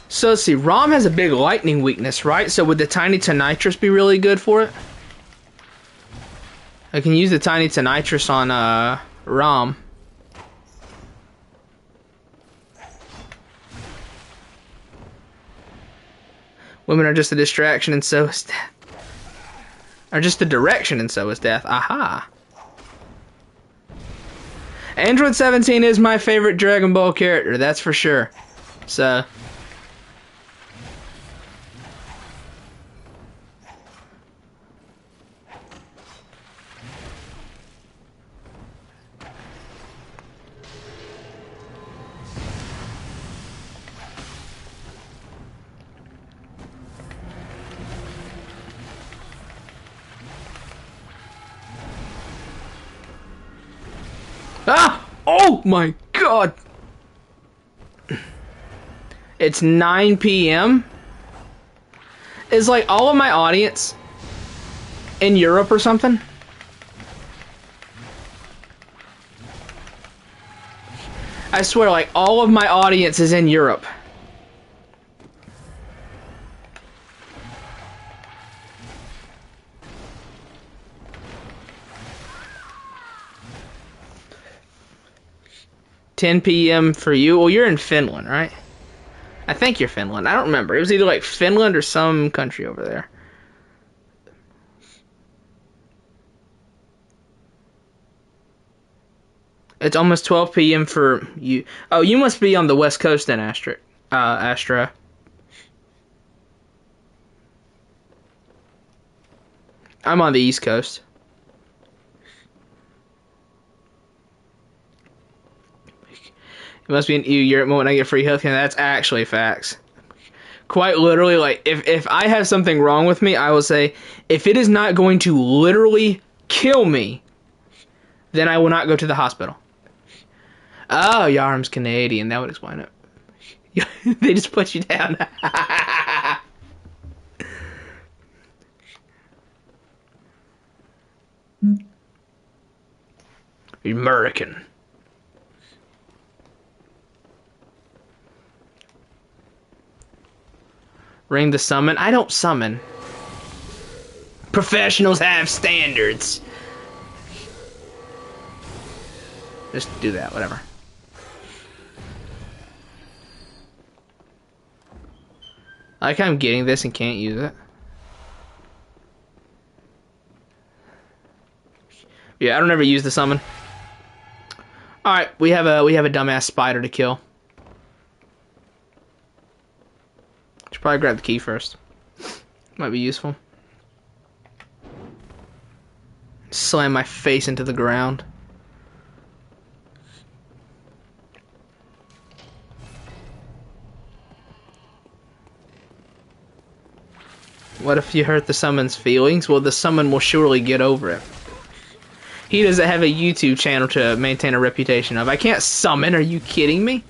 So let's see, Rom has a big lightning weakness, right? So would the Tiny Tonitrus be really good for it? I can use the Tiny Tonitrus on Rom. Women are just a distraction and so is death. Are just a direction and so is death. Aha. Android 17 is my favorite Dragon Ball character, that's for sure. So... Ah! Oh my god! It's 9 p.m. Is like all of my audience in Europe or something? I swear, like, all of my audience is in Europe. "10 p.m. for you." Well, you're in Finland, right? I think you're Finland. I don't remember. It was either like Finland or some country over there. It's almost 12 p.m. for you. Oh, you must be on the West Coast then, Astra. I'm on the East Coast. It must be an EU Europe moment I get free healthcare. That's actually facts. Quite literally, like, if I have something wrong with me, I will say, if it is not going to literally kill me, then I will not go to the hospital. Oh, Yarm's Canadian. That would explain it. They just put you down. American. Ring the summon. I don't summon. Professionals have standards. Just do that, whatever. I like how I'm getting this and can't use it. Yeah, I don't ever use the summon. Alright, we have a dumbass spider to kill. Should probably grab the key first. Might be useful. Slam my face into the ground. What if you hurt the summon's feelings? Well, the summon will surely get over it. He doesn't have a YouTube channel to maintain a reputation of. I can't summon, are you kidding me?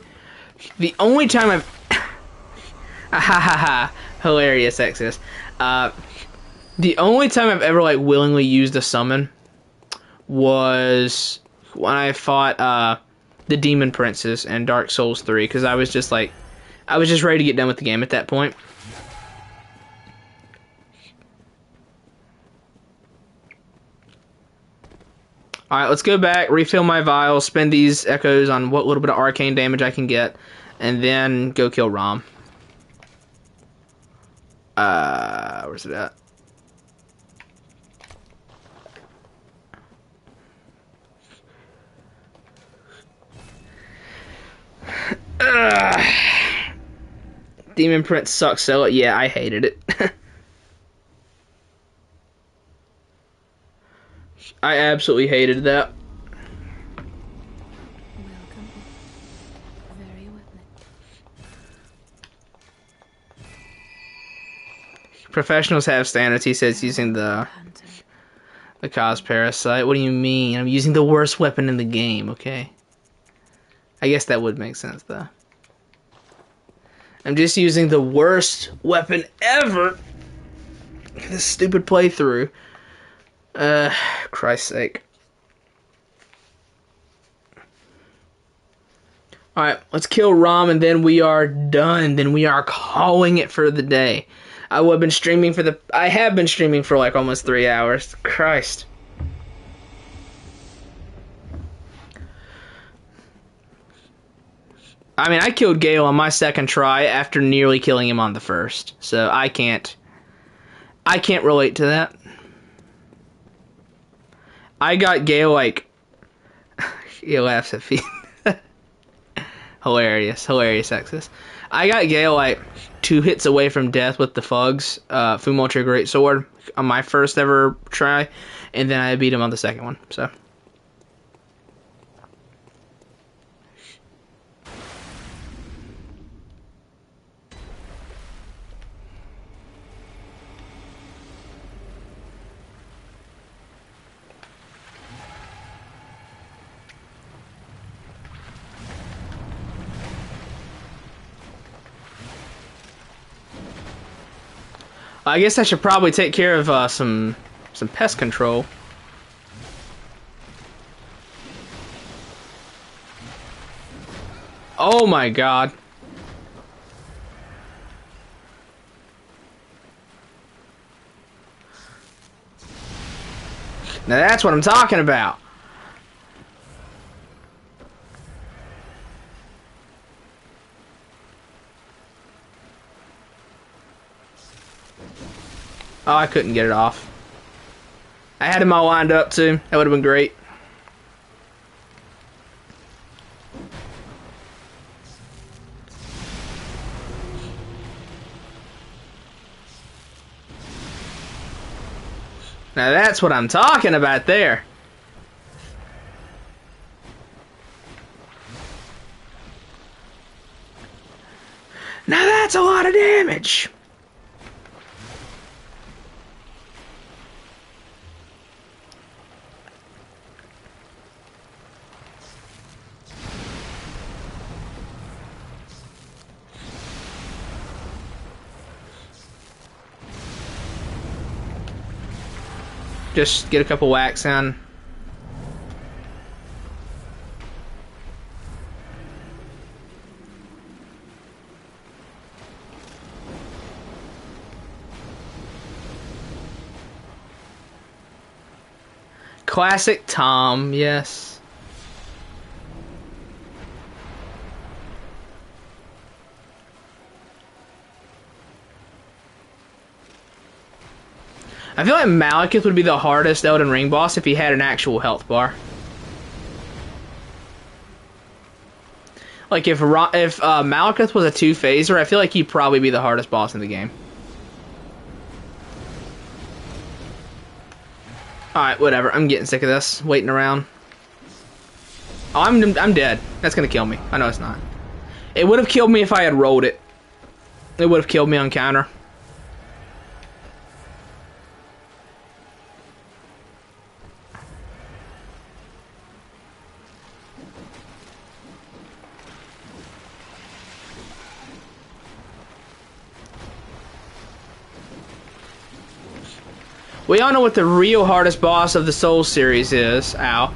The only time I've... ha ha ha. Hilarious sexist. The only time I've ever, like, willingly used a summon was when I fought the Demon Princess in Dark Souls 3, because I was just, like... I was just ready to get done with the game at that point. Alright, let's go back, refill my vials, spend these echoes on what little bit of arcane damage I can get, and then go kill Rom. Where's it at? Demon Prince sucks, so yeah, I hated it. I absolutely hated that. Welcome. Very well. Professionals have standards, he says, using the Kos Parasite. What do you mean? I'm using the worst weapon in the game, okay? I guess that would make sense, though. I'm just using the worst weapon ever. This stupid playthrough. Christ's sake. Alright, let's kill Rom and then we are done. Then we are calling it for the day. I have been streaming for like almost 3 hours. Christ. I mean, I killed Gale on my second try after nearly killing him on the first. So I can't relate to that. I got Gale like... he laughs at me. Hilarious sexist. I got Gale like 2 hits away from death with the Fugs, Fumo Trigger Great Sword on my first ever try, and then I beat him on the second one, so... I guess I should probably take care of some pest control. Oh my god. Now that's what I'm talking about. Oh, I couldn't get it off. I had him all lined up too. That would have been great. Now that's what I'm talking about there. Now that's a lot of damage. Just get a couple whacks in. Classic Tom, yes. I feel like Malekith would be the hardest Elden Ring boss if he had an actual health bar. Like if Malekith was a two-phaser, I feel like he'd probably be the hardest boss in the game. Alright, whatever. I'm getting sick of this. Waiting around. Oh, I'm dead. That's gonna kill me. I know it's not. It would have killed me if I had rolled it. It would have killed me on counter. We all know what the real hardest boss of the Souls series is, ow.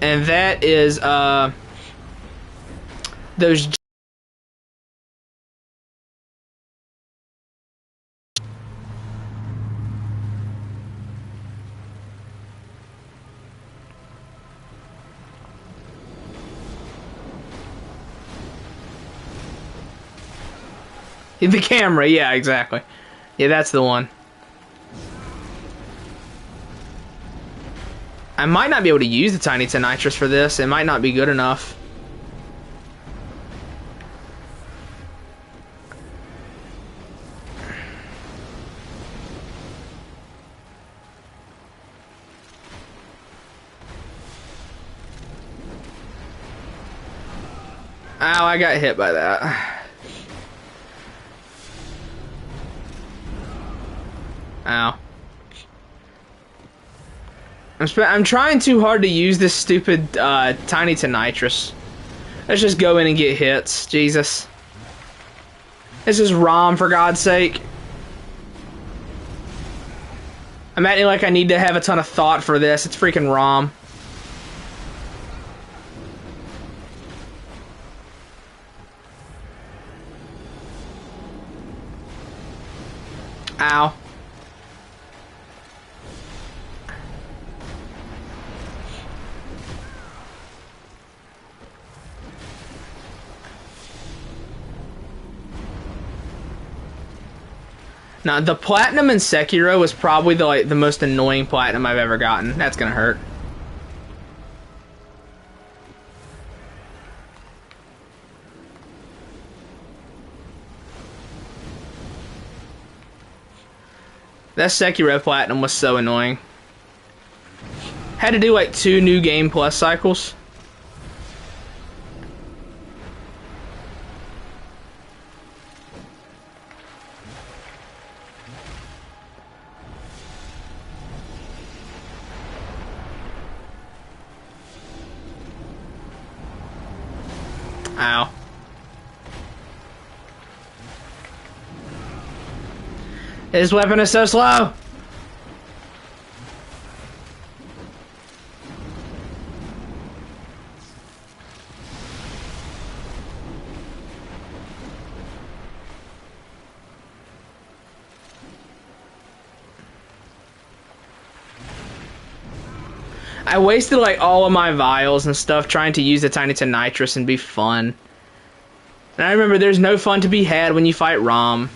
And that is, those... The camera, yeah, exactly. Yeah, that's the one. I might not be able to use the Tiny Nitrous for this. It might not be good enough. Ow, I got hit by that. Ow. I'm trying too hard to use this stupid Tiny Nitrous. Let's just go in and get hits. Jesus. This is ROM, for God's sake. I'm acting like I need to have a ton of thought for this. It's freaking ROM. Ow. Now, the platinum in Sekiro was probably the most annoying platinum I've ever gotten. That's gonna hurt. That Sekiro platinum was so annoying. Had to do like 2 new game plus cycles. Ow. His weapon is so slow. I wasted like all of my vials and stuff trying to use the tiny to nitrous and be fun. And I remember there's no fun to be had when you fight Rom.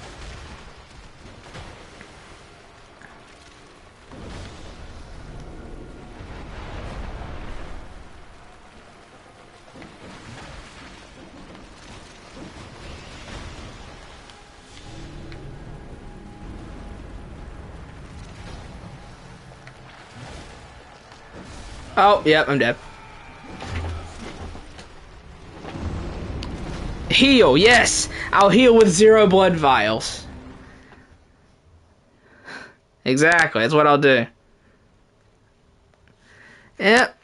Oh, yep, I'm dead. Heal, yes! I'll heal with 0 blood vials. Exactly, that's what I'll do. Yep.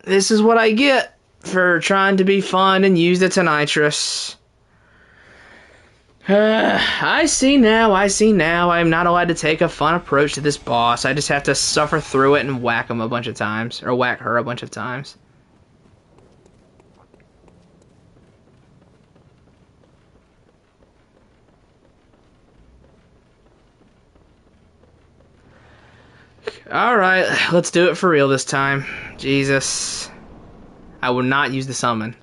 This is what I get for trying to be fun and use the Tonitrus. I see now. I'm not allowed to take a fun approach to this boss. I just have to suffer through it and whack him a bunch of times. Or whack her a bunch of times. Alright, let's do it for real this time. Jesus. I will not use the summon.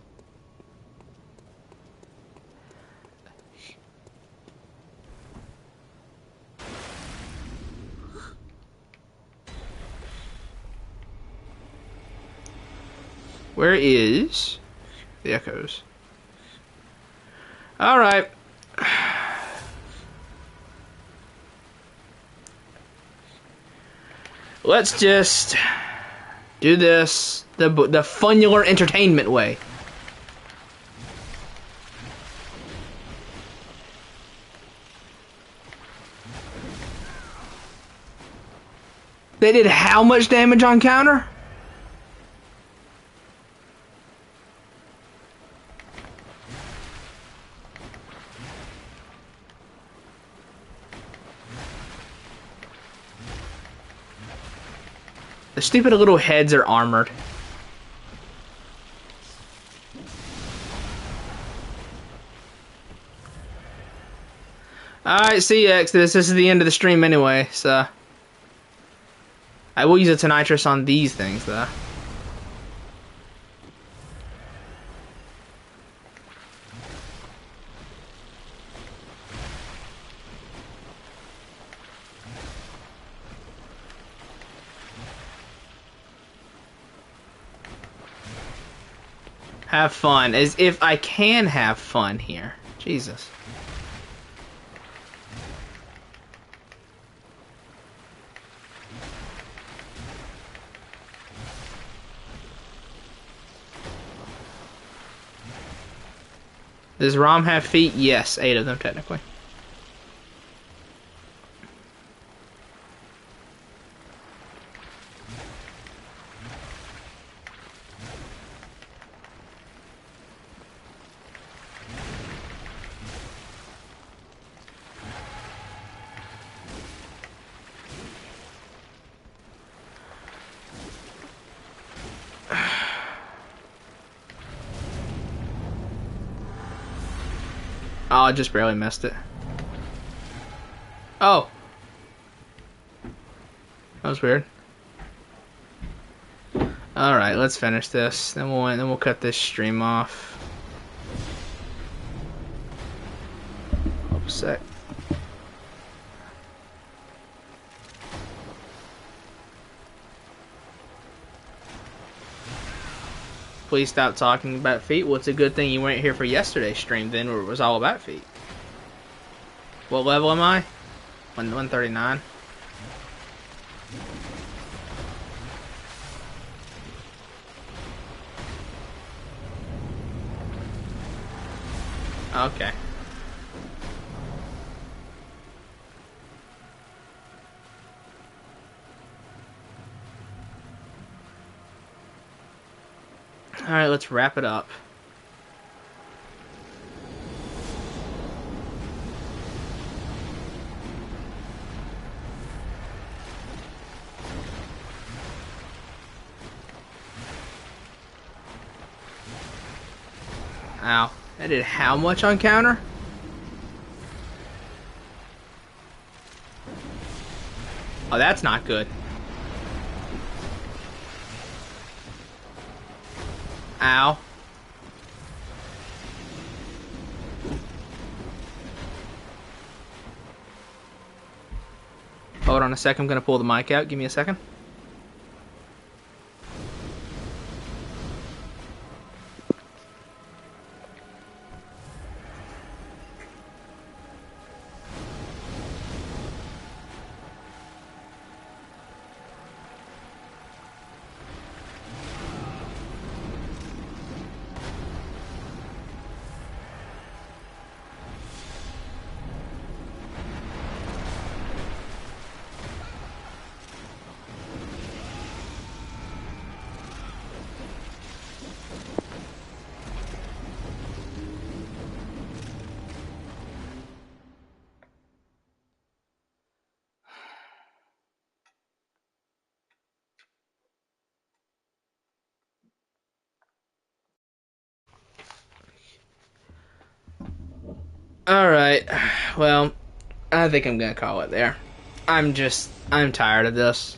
Where is the echoes? Alright. Let's just do this the funnular entertainment way. They did how much damage on counter? The stupid little heads are armored. Alright, see you, Exodus. This is the end of the stream anyway, so... I will use a Tonitrus on these things, though. Have fun, as if I can have fun here. Jesus. Does Rom have feet? Yes, 8 of them technically. Oh, I just barely missed it. Oh. That was weird. Alright, let's finish this. Then we'll cut this stream off. Hold a sec. Please stop talking about feet. Well, it's a good thing you weren't here for yesterday's stream then, where it was all about feet. What level am I? 139. Okay. Alright, let's wrap it up. Ow. I did how much on counter? Oh, that's not good. Ow. Hold on a second, I'm gonna pull the mic out. Give me a second. Alright, well, I think I'm gonna call it there. I'm tired of this.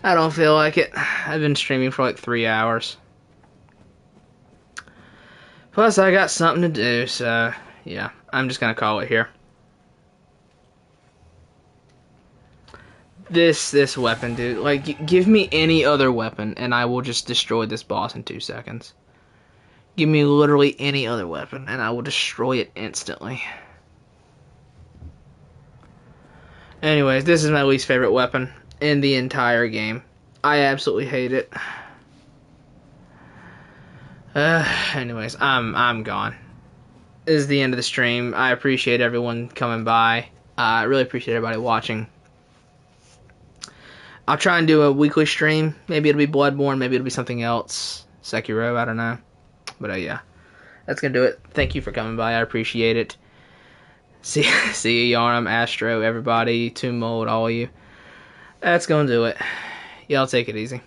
I don't feel like it. I've been streaming for like 3 hours. Plus, I got something to do, so yeah, I'm just gonna call it here. This weapon, dude. Like, give me any other weapon, and I will just destroy this boss in 2 seconds. Give me literally any other weapon, and I will destroy it instantly. Anyways, this is my least favorite weapon in the entire game. I absolutely hate it. Anyways, I'm gone. This is the end of the stream. I appreciate everyone coming by. I really appreciate everybody watching. I'll try and do a weekly stream. Maybe it'll be Bloodborne, maybe it'll be something else. Sekiro, I don't know. But yeah, that's gonna do it. Thank you for coming by. I appreciate it. See you, Yarnum, Astro, everybody, Tomb Mold, all of you. That's gonna do it. Y'all take it easy.